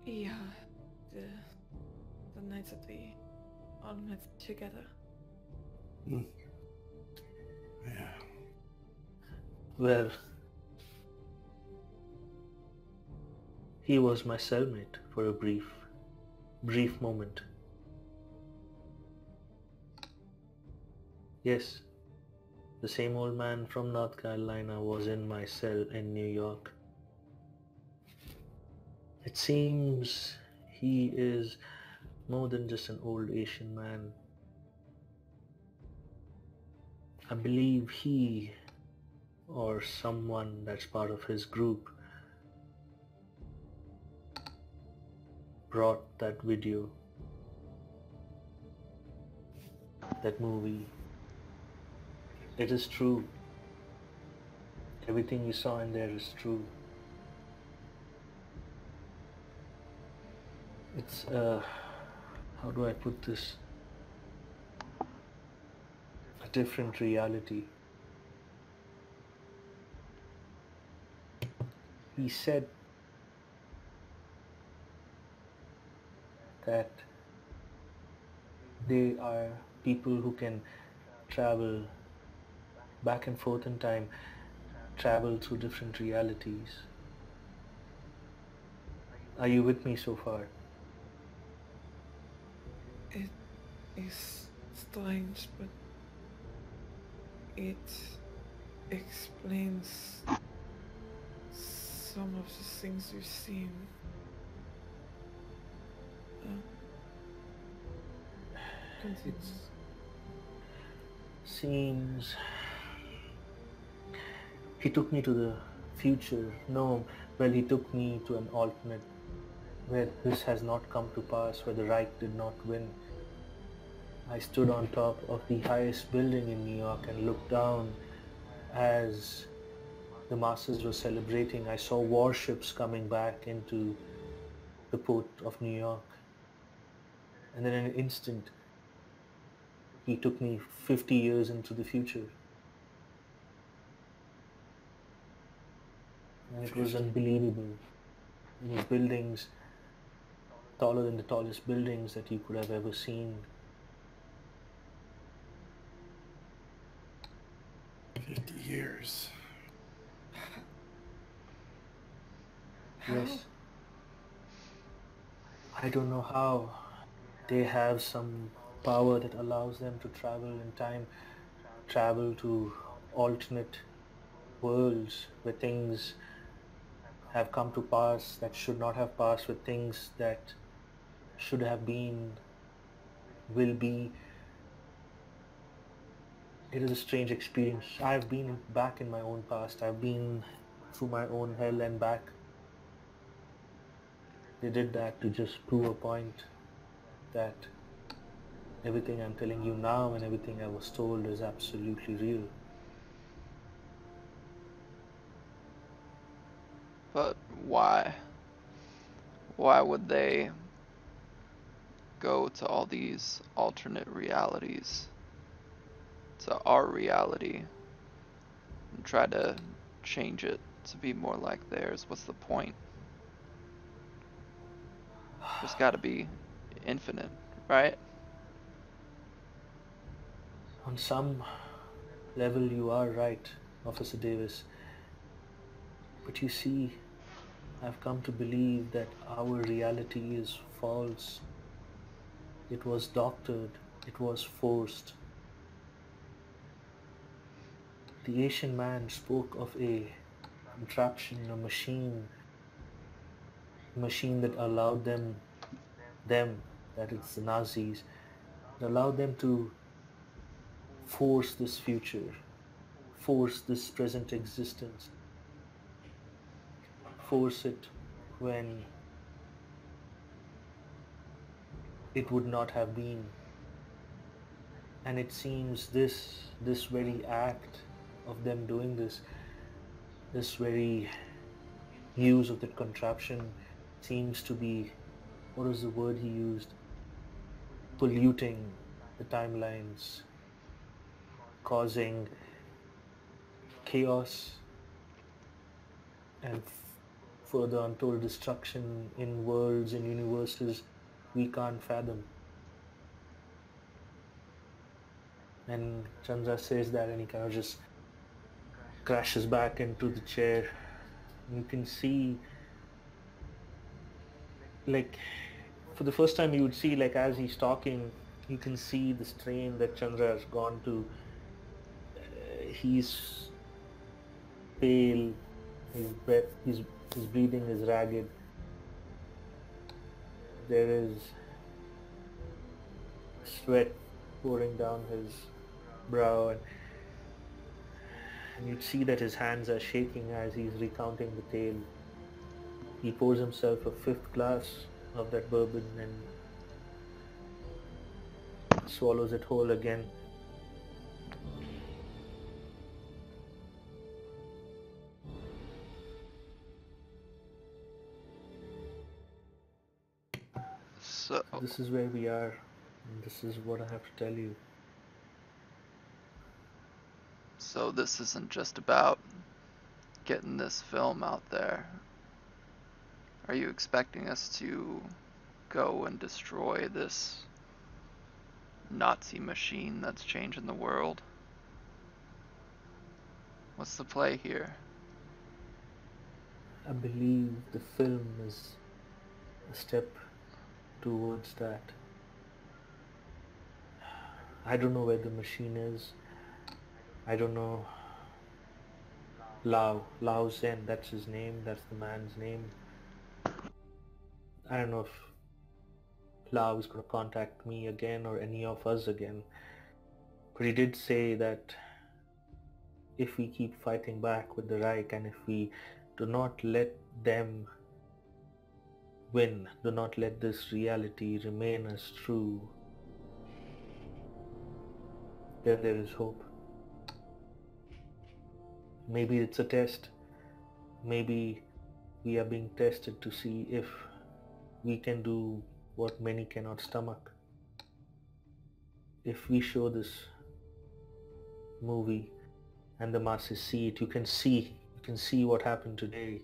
Yeah, the nights that we all met together. Mm. Yeah. Well, he was my cellmate for a brief moment. Yes, the same old man from North Carolina was in my cell in New York. It seems he is more than just an old Asian man. I believe he or someone that's part of his group brought that video, that movie. It is true. Everything we saw in there is true. It's how do I put this? A different reality. He said that they are people who can travel back and forth in time, travel through different realities. Are you with me so far? It is strange, but it explains some of the things we've seen. Continue. Seems he took me to the future. No, well, he took me to an alternate where this has not come to pass, where the Reich did not win. I stood on top of the highest building in New York and looked down as the masses were celebrating. I saw warships coming back into the port of New York. And then in an instant, he took me 50 years into the future. And it was unbelievable. These buildings, taller than the tallest buildings that you could have ever seen. years. Yes. I don't know how. They have some power that allows them to travel in time, travel to alternate worlds where things have come to pass that should not have passed, with things that should have been, will be. It is a strange experience. I've been back in my own past. I've been through my own hell and back. They did that to just prove a point that everything I'm telling you now and everything I was told is absolutely real. But why? Why would they go to all these alternate realities, to our reality, and try to change it to be more like theirs? What's the point? There's got to be infinite, right? On some level you are right, Officer Davis. But you see, I've come to believe that our reality is false. It was doctored. It was forced. The Asian man spoke of a contraption, a machine that allowed them, that it's the Nazis, that allowed them to force this future, force this present existence, force it when it would not have been. And it seems this very act of them doing this very use of that contraption seems to be, what is the word he used? Polluting the timelines, causing chaos and further untold destruction in worlds and universes we can't fathom. And Chandra says that, and he kind of just crashes back into the chair. And you can see, like, for the first time you would see, like, as he's talking, you can see the strain that Chandra has gone to. He's pale, his breathing is ragged. There is sweat pouring down his brow, and you'd see that his hands are shaking as he's recounting the tale. He pours himself a fifth glass of that bourbon and swallows it whole again. So, This is where we are, and this is what I have to tell you. so this isn't just about getting this film out there. Are you expecting us to go and destroy this Nazi machine that's changing the world? What's the play here? I believe the film is a step towards that. I don't know where the machine is. I don't know. Lao Zen, that's his name, that's the man's name. I don't know if Lao is going to contact me again or any of us again. But he did say that if we keep fighting back with the Reich, and if we do not let them win, do not let this reality remain as true, then there is hope. Maybe it's a test. Maybe we are being tested to see if we can do what many cannot stomach. If we show this movie and the masses see it, you can see what happened today.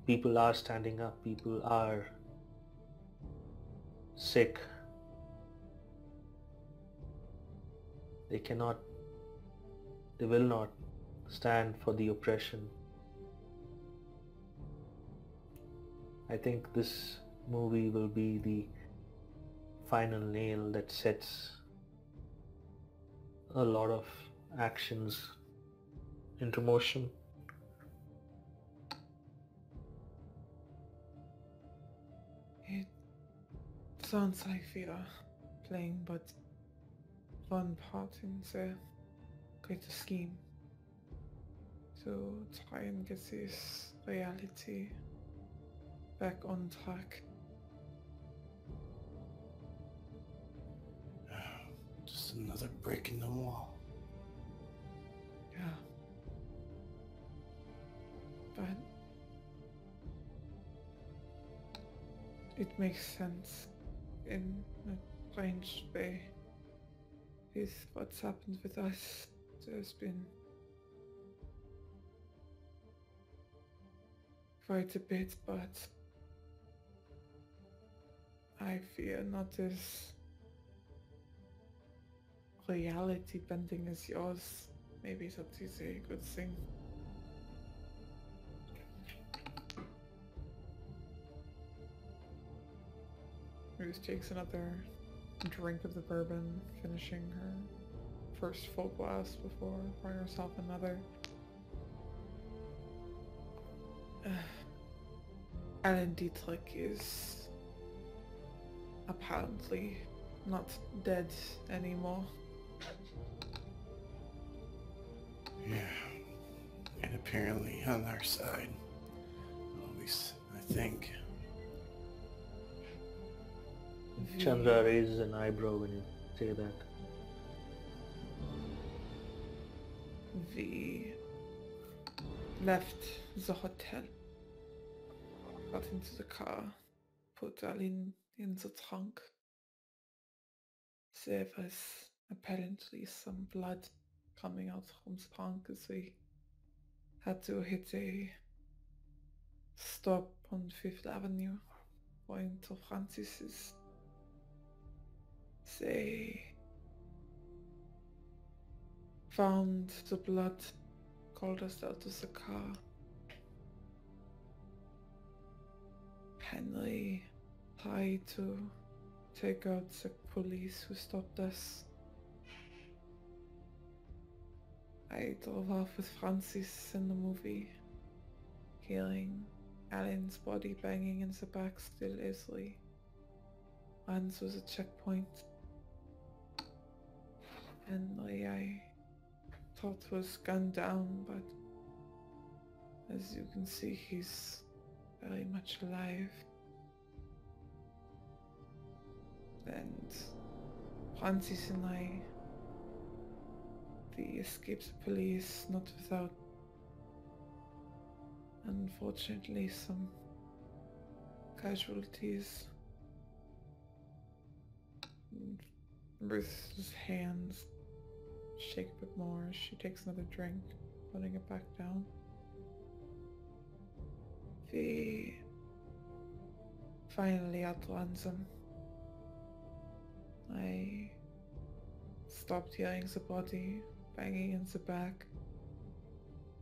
People are standing up, people are sick. They will not stand for the oppression. I think this movie will be the final nail that sets a lot of actions into motion. It sounds like we are playing but one part in the greater scheme to try and get this reality back on track. Just another break in the wall. Yeah. But it makes sense in a strange way with what's happened with us. There's been quite a bit, but I fear not as reality bending as yours. Maybe that is a good thing. Ruth takes another drink of the bourbon, finishing her first full glass before pouring herself another. Alan Dietrich is apparently not dead anymore. Yeah. And apparently on our side. At least I think. Chandra raises an eyebrow when you say that. We left the hotel, got into the car, put Aline in the trunk. There was apparently some blood coming out from the trunk as we had to hit a stop on Fifth Avenue going to Francis's. They found the blood, called us out of the car. Henry tried to take out the police who stopped us. I drove off with Francis in the movie, hearing Alan's body banging in the back still easily. Once was a checkpoint. Henry, I thought was gunned down, but as you can see, he's very much alive. And Francis and I, we escaped the police, not without, unfortunately, some casualties. Ruth's hands shake a bit more. She takes another drink, putting it back down. We finally outrun them. I stopped hearing the body banging in the back,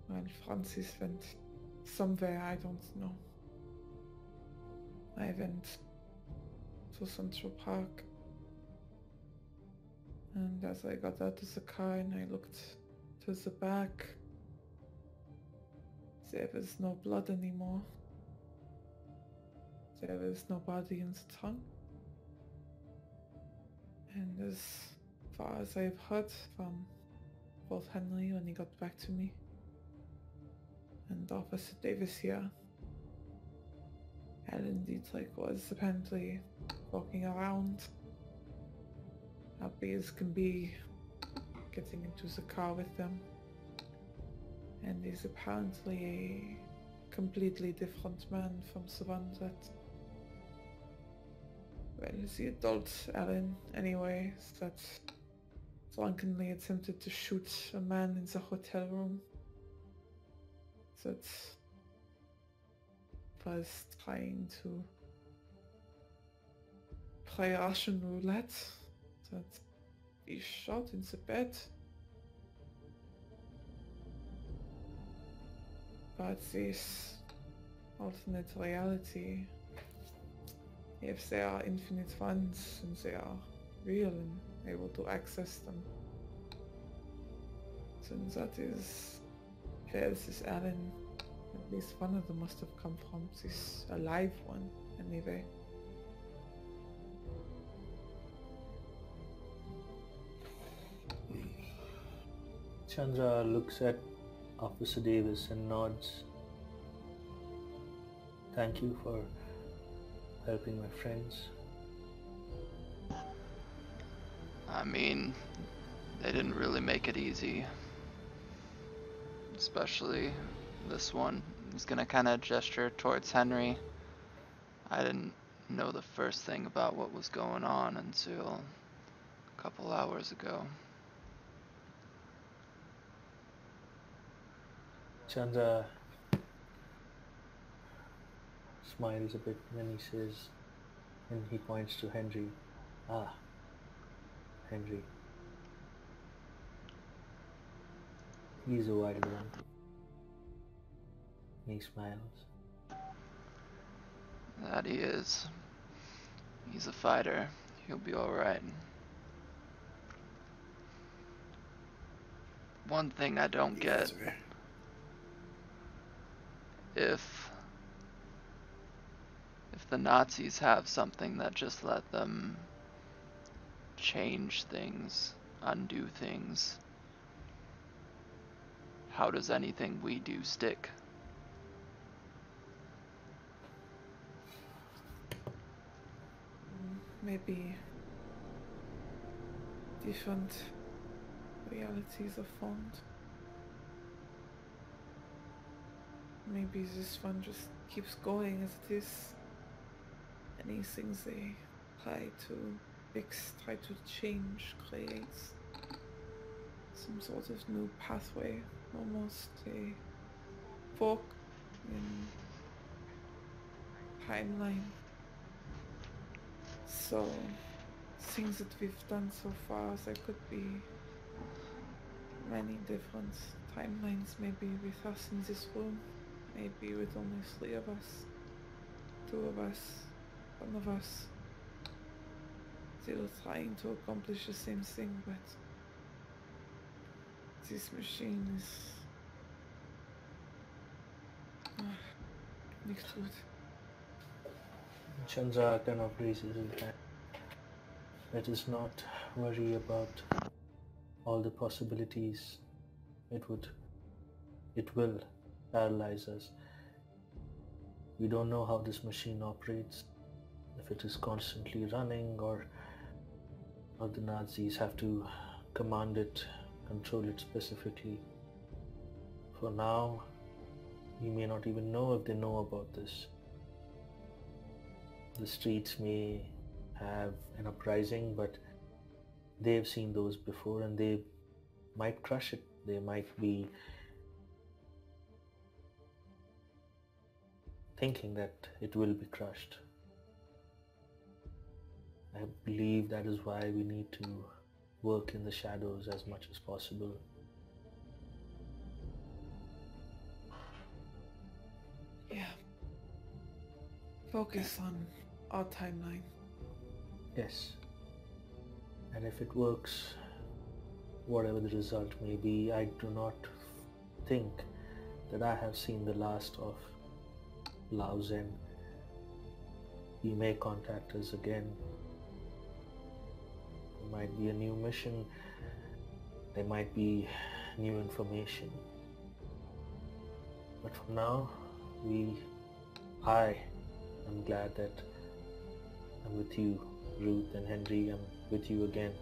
while Francis went somewhere I don't know. I went to Central Park, and as I got out of the car and I looked to the back, there was no blood anymore. There was no body in the trunk. And as far as I've heard from both Henry when he got back to me and Officer Davis here, Alan Dietrich was apparently walking around, happy as can be, getting into the car with them, and is apparently a completely different man from the one that, well, the adult Alan anyway, that drunkenly attempted to shoot a man in the hotel room, that was trying to play Russian roulette, that he shot in the bed. But this alternate reality, if there are infinite funds and they are real and able to access them, then that is where this Alan, at least one of them must have come from, this alive one anyway. Chandra looks at Officer Davis and nods. Thank you for helping my friends. I mean, they didn't really make it easy. Especially this one. He's gonna kind of gesture towards Henry. I didn't know the first thing about what was going on until a couple hours ago. Chandra smiles a bit when he says, and he points to Henry. Ah, Henry. He's a wild one. He smiles. That he is. He's a fighter. He'll be alright. One thing I don't get, if the Nazis have something that just let them change things, undo things, how does anything we do stick? Maybe different realities are formed. Maybe this one just keeps going as it is. Any things they try to fix, try to change, creates some sort of new pathway, almost a fork in timeline. So things that we've done so far, there could be many different timelines, maybe with us in this room, maybe with only 3 of us, 2 of us, 1 of us, still trying to accomplish the same thing, but this machine is nicht gut. Chandra kind of raises his hand. Let us not worry about all the possibilities. It will paralyze us. We don't know how this machine operates, if it is constantly running or the Nazis have to command it, control it specifically. For now, we may not even know if they know about this. The streets may have an uprising, but they've seen those before and they might crush it. They might be thinking that it will be crushed. I believe that is why we need to work in the shadows as much as possible. Yeah. Focus on our timeline. Yes. And if it works, whatever the result may be, I do not think that I have seen the last of Lao Zen. He may contact us again. There might be a new mission. There might be new information. But for now, I am glad that I'm with you, Ruth and Henry. I'm with you again.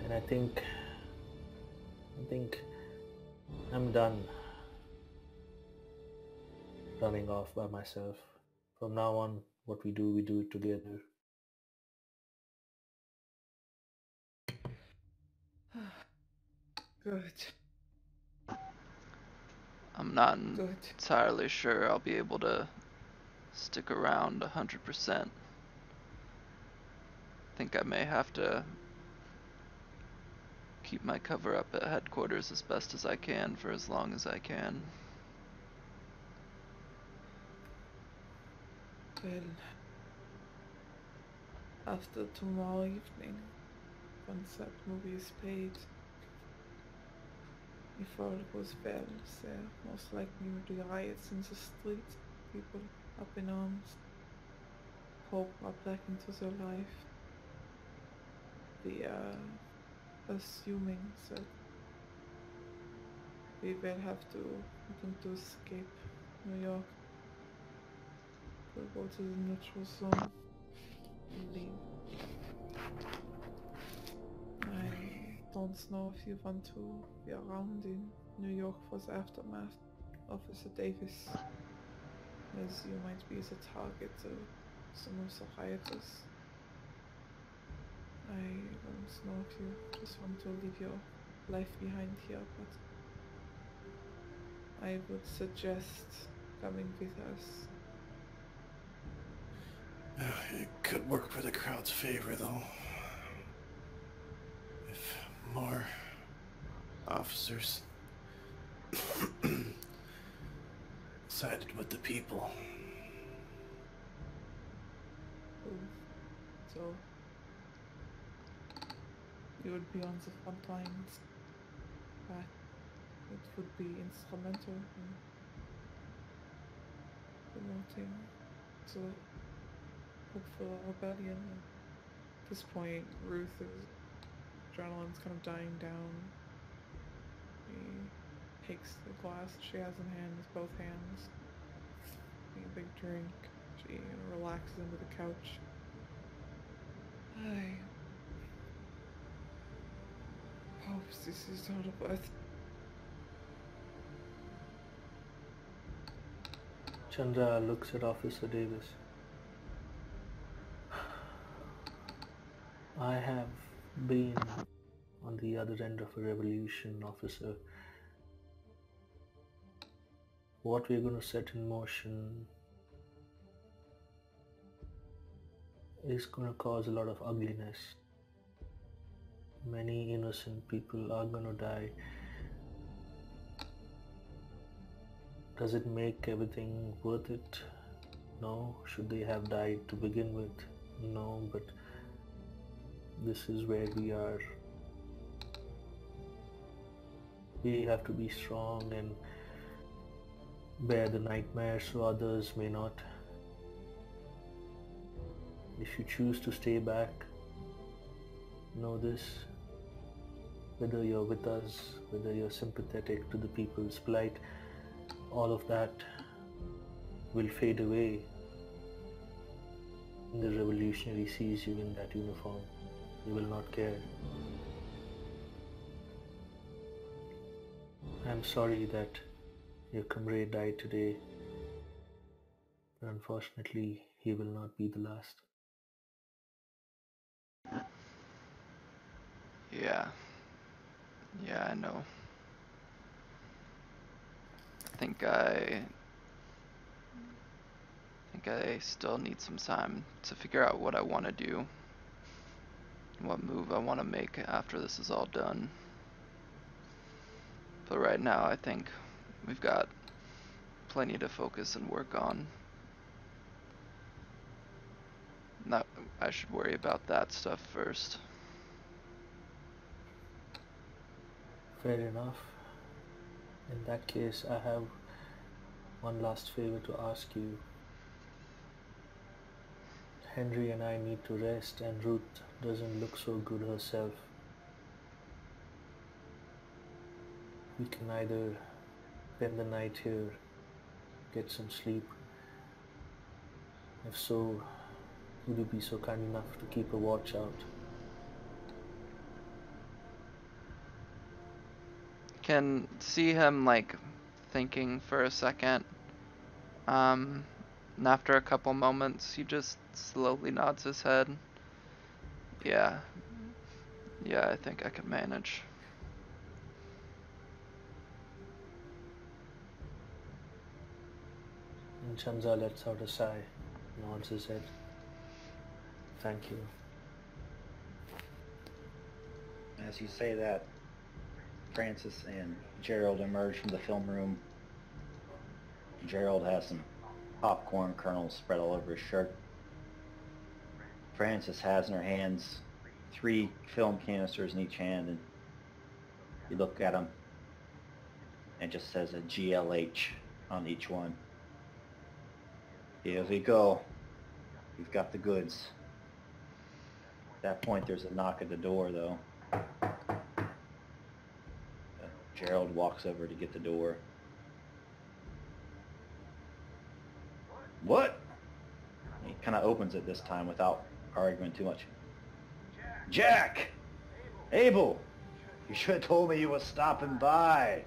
And I think I'm done running off by myself. From now on, what we do it together. Good. I'm not Good. entirely sure I'll be able to stick around 100%. Think I may have to keep my cover up at headquarters as best as I can for as long as I can. Well, after tomorrow evening, once that movie is played, if all goes well, there most likely will be riots in the streets, people up in arms, hope brought back into their life. We are assuming that we will have to attempt to escape New York. We'll go to the neutral zone and leave. I don't know if you want to be around in New York for the aftermath, Officer Davis, as you might be the target of some of the rioters. I don't know if you just want to leave your life behind here, but I would suggest coming with us. It could work for the crowd's favor, though. If more officers sided with the people. So you would be on the front lines, but it would be instrumental in promoting the hope for a rebellion. And at this point, Ruth's adrenaline's kind of dying down. She takes the glass she has in hand with both hands, taking a big drink. She relaxes into the couch. I hope this is not worth. Chandra looks at Officer Davis. I have been on the other end of a revolution, officer. What we're going to set in motion is going to cause a lot of ugliness. Many innocent people are going to die. Does it make everything worth it? No. Should they have died to begin with? No, but this is where we are. We have to be strong and bear the nightmares so others may not. If you choose to stay back, know this: whether you're with us, whether you're sympathetic to the people's plight, all of that will fade away when the revolutionary sees you in that uniform. He will not care. I'm sorry that your comrade died today, but unfortunately he will not be the last. Yeah, I know. I think I still need some time to figure out what I want to do, what move I want to make after this is all done. But right now I think we've got plenty to focus and work on. I should worry about that stuff first. Fair enough. In that case, I have one last favor to ask you. Henry and I need to rest, and Ruth doesn't look so good herself. We can either spend the night here, get some sleep. If so, would you be so kind enough to keep a watch out? Can see him like thinking for a second. And after a couple moments, he just slowly nods his head. Yeah, I think I can manage. And Chandra lets out a sigh, nods his head. Thank you. As you say that, Francis and Gerald emerge from the film room. Gerald has some popcorn kernels spread all over his shirt. Francis has in her hands 3 film canisters in each hand, and you look at them and it just says a GLH on each one. Here we go. We've got the goods. At that point, there's a knock at the door, though. Gerald walks over to get the door. What? He kind of opens it this time without arguing too much. Jack! Abel! You should have told me you were stopping by.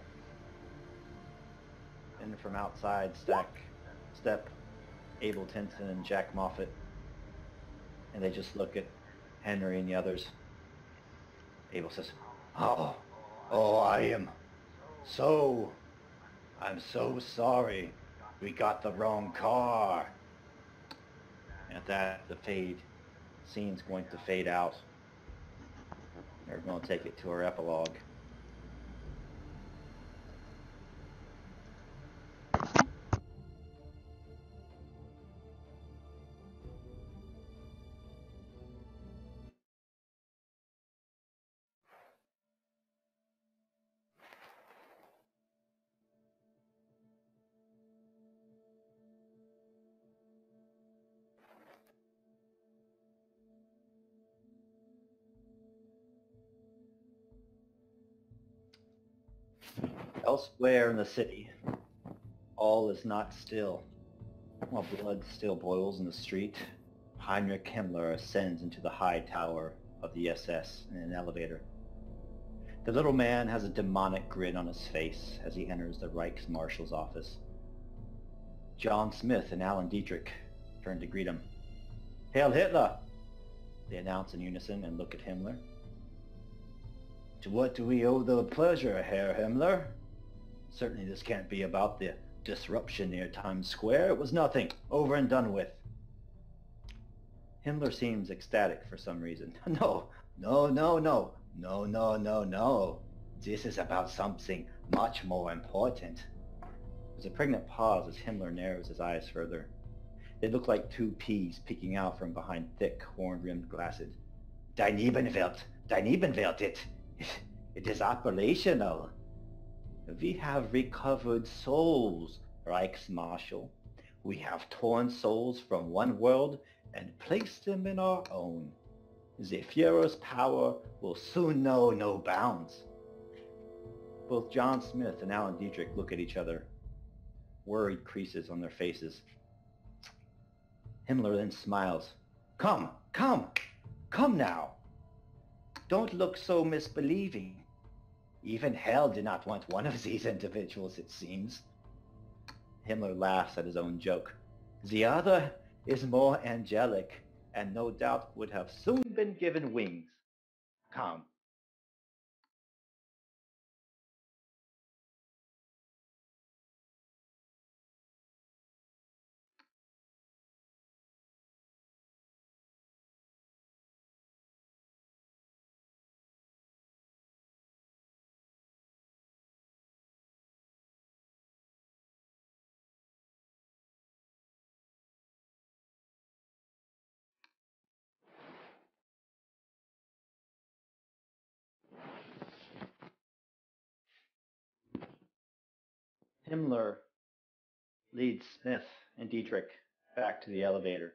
And from outside step Abel Tinson and Jack Moffat. And they just look at Henry and the others. Abel says, I'm so sorry. We got the wrong car. At that, the scene's going to fade out. We're going to take it to our epilogue. Elsewhere in the city, all is not still. While blood still boils in the street, Heinrich Himmler ascends into the high tower of the SS in an elevator. The little man has a demonic grin on his face as he enters the Reichsmarshal's office. John Smith and Alan Dietrich turn to greet him. "Hail Hitler!" they announce in unison and look at Himmler. "To what do we owe the pleasure, Herr Himmler? Certainly this can't be about the disruption near Times Square. It was nothing. Over and done with." Himmler seems ecstatic for some reason. No. This is about something much more important. There's a pregnant pause as Himmler narrows his eyes further. They look like 2 peas peeking out from behind thick, horn-rimmed glasses. Die Nebenwelt, it is operational. We have recovered souls, Reichsmarshal. We have torn souls from one world and placed them in our own. The Führer's power will soon know no bounds. Both John Smith and Alan Dietrich look at each other, worried creases on their faces. Himmler then smiles. Come now. Don't look so misbelieving. Even hell did not want one of these individuals, it seems. Himmler laughs at his own joke. The other is more angelic, and no doubt would have soon been given wings. Come. Himmler leads Smith and Dietrich back to the elevator.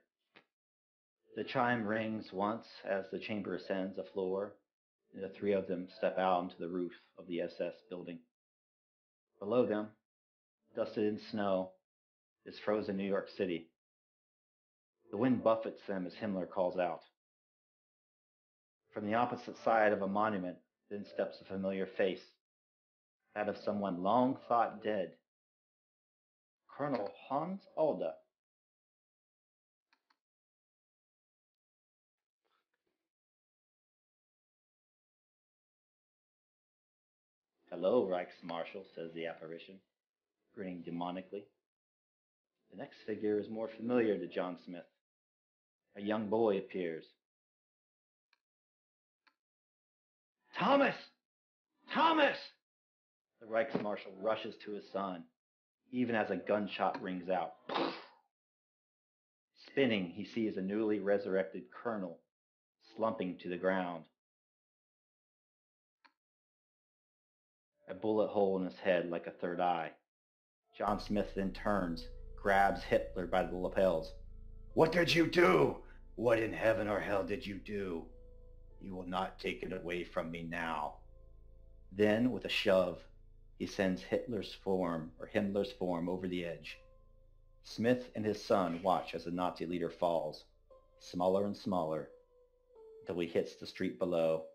The chime rings once as the chamber ascends a floor, and the 3 of them step out onto the roof of the SS building. Below them, dusted in snow, is frozen New York City. The wind buffets them as Himmler calls out. From the opposite side of a monument then steps a familiar face, that of someone long thought dead. Colonel Hans Alda. "Hello, Reichsmarshal," says the apparition, grinning demonically. The next figure is more familiar to John Smith. A young boy appears. Thomas! The Reichsmarshal rushes to his son, even as a gunshot rings out. Spinning, he sees a newly resurrected colonel slumping to the ground. A bullet hole in his head like a third eye. John Smith then turns, grabs Hitler by the lapels. "What did you do? What in heaven or hell did you do? You will not take it away from me now." Then, with a shove, he sends Himmler's form over the edge. Smith and his son watch as the Nazi leader falls, smaller and smaller, until he hits the street below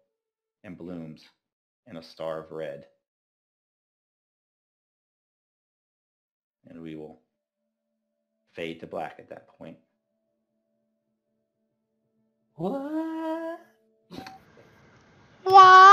and blooms in a star of red. And we will fade to black at that point. What? What?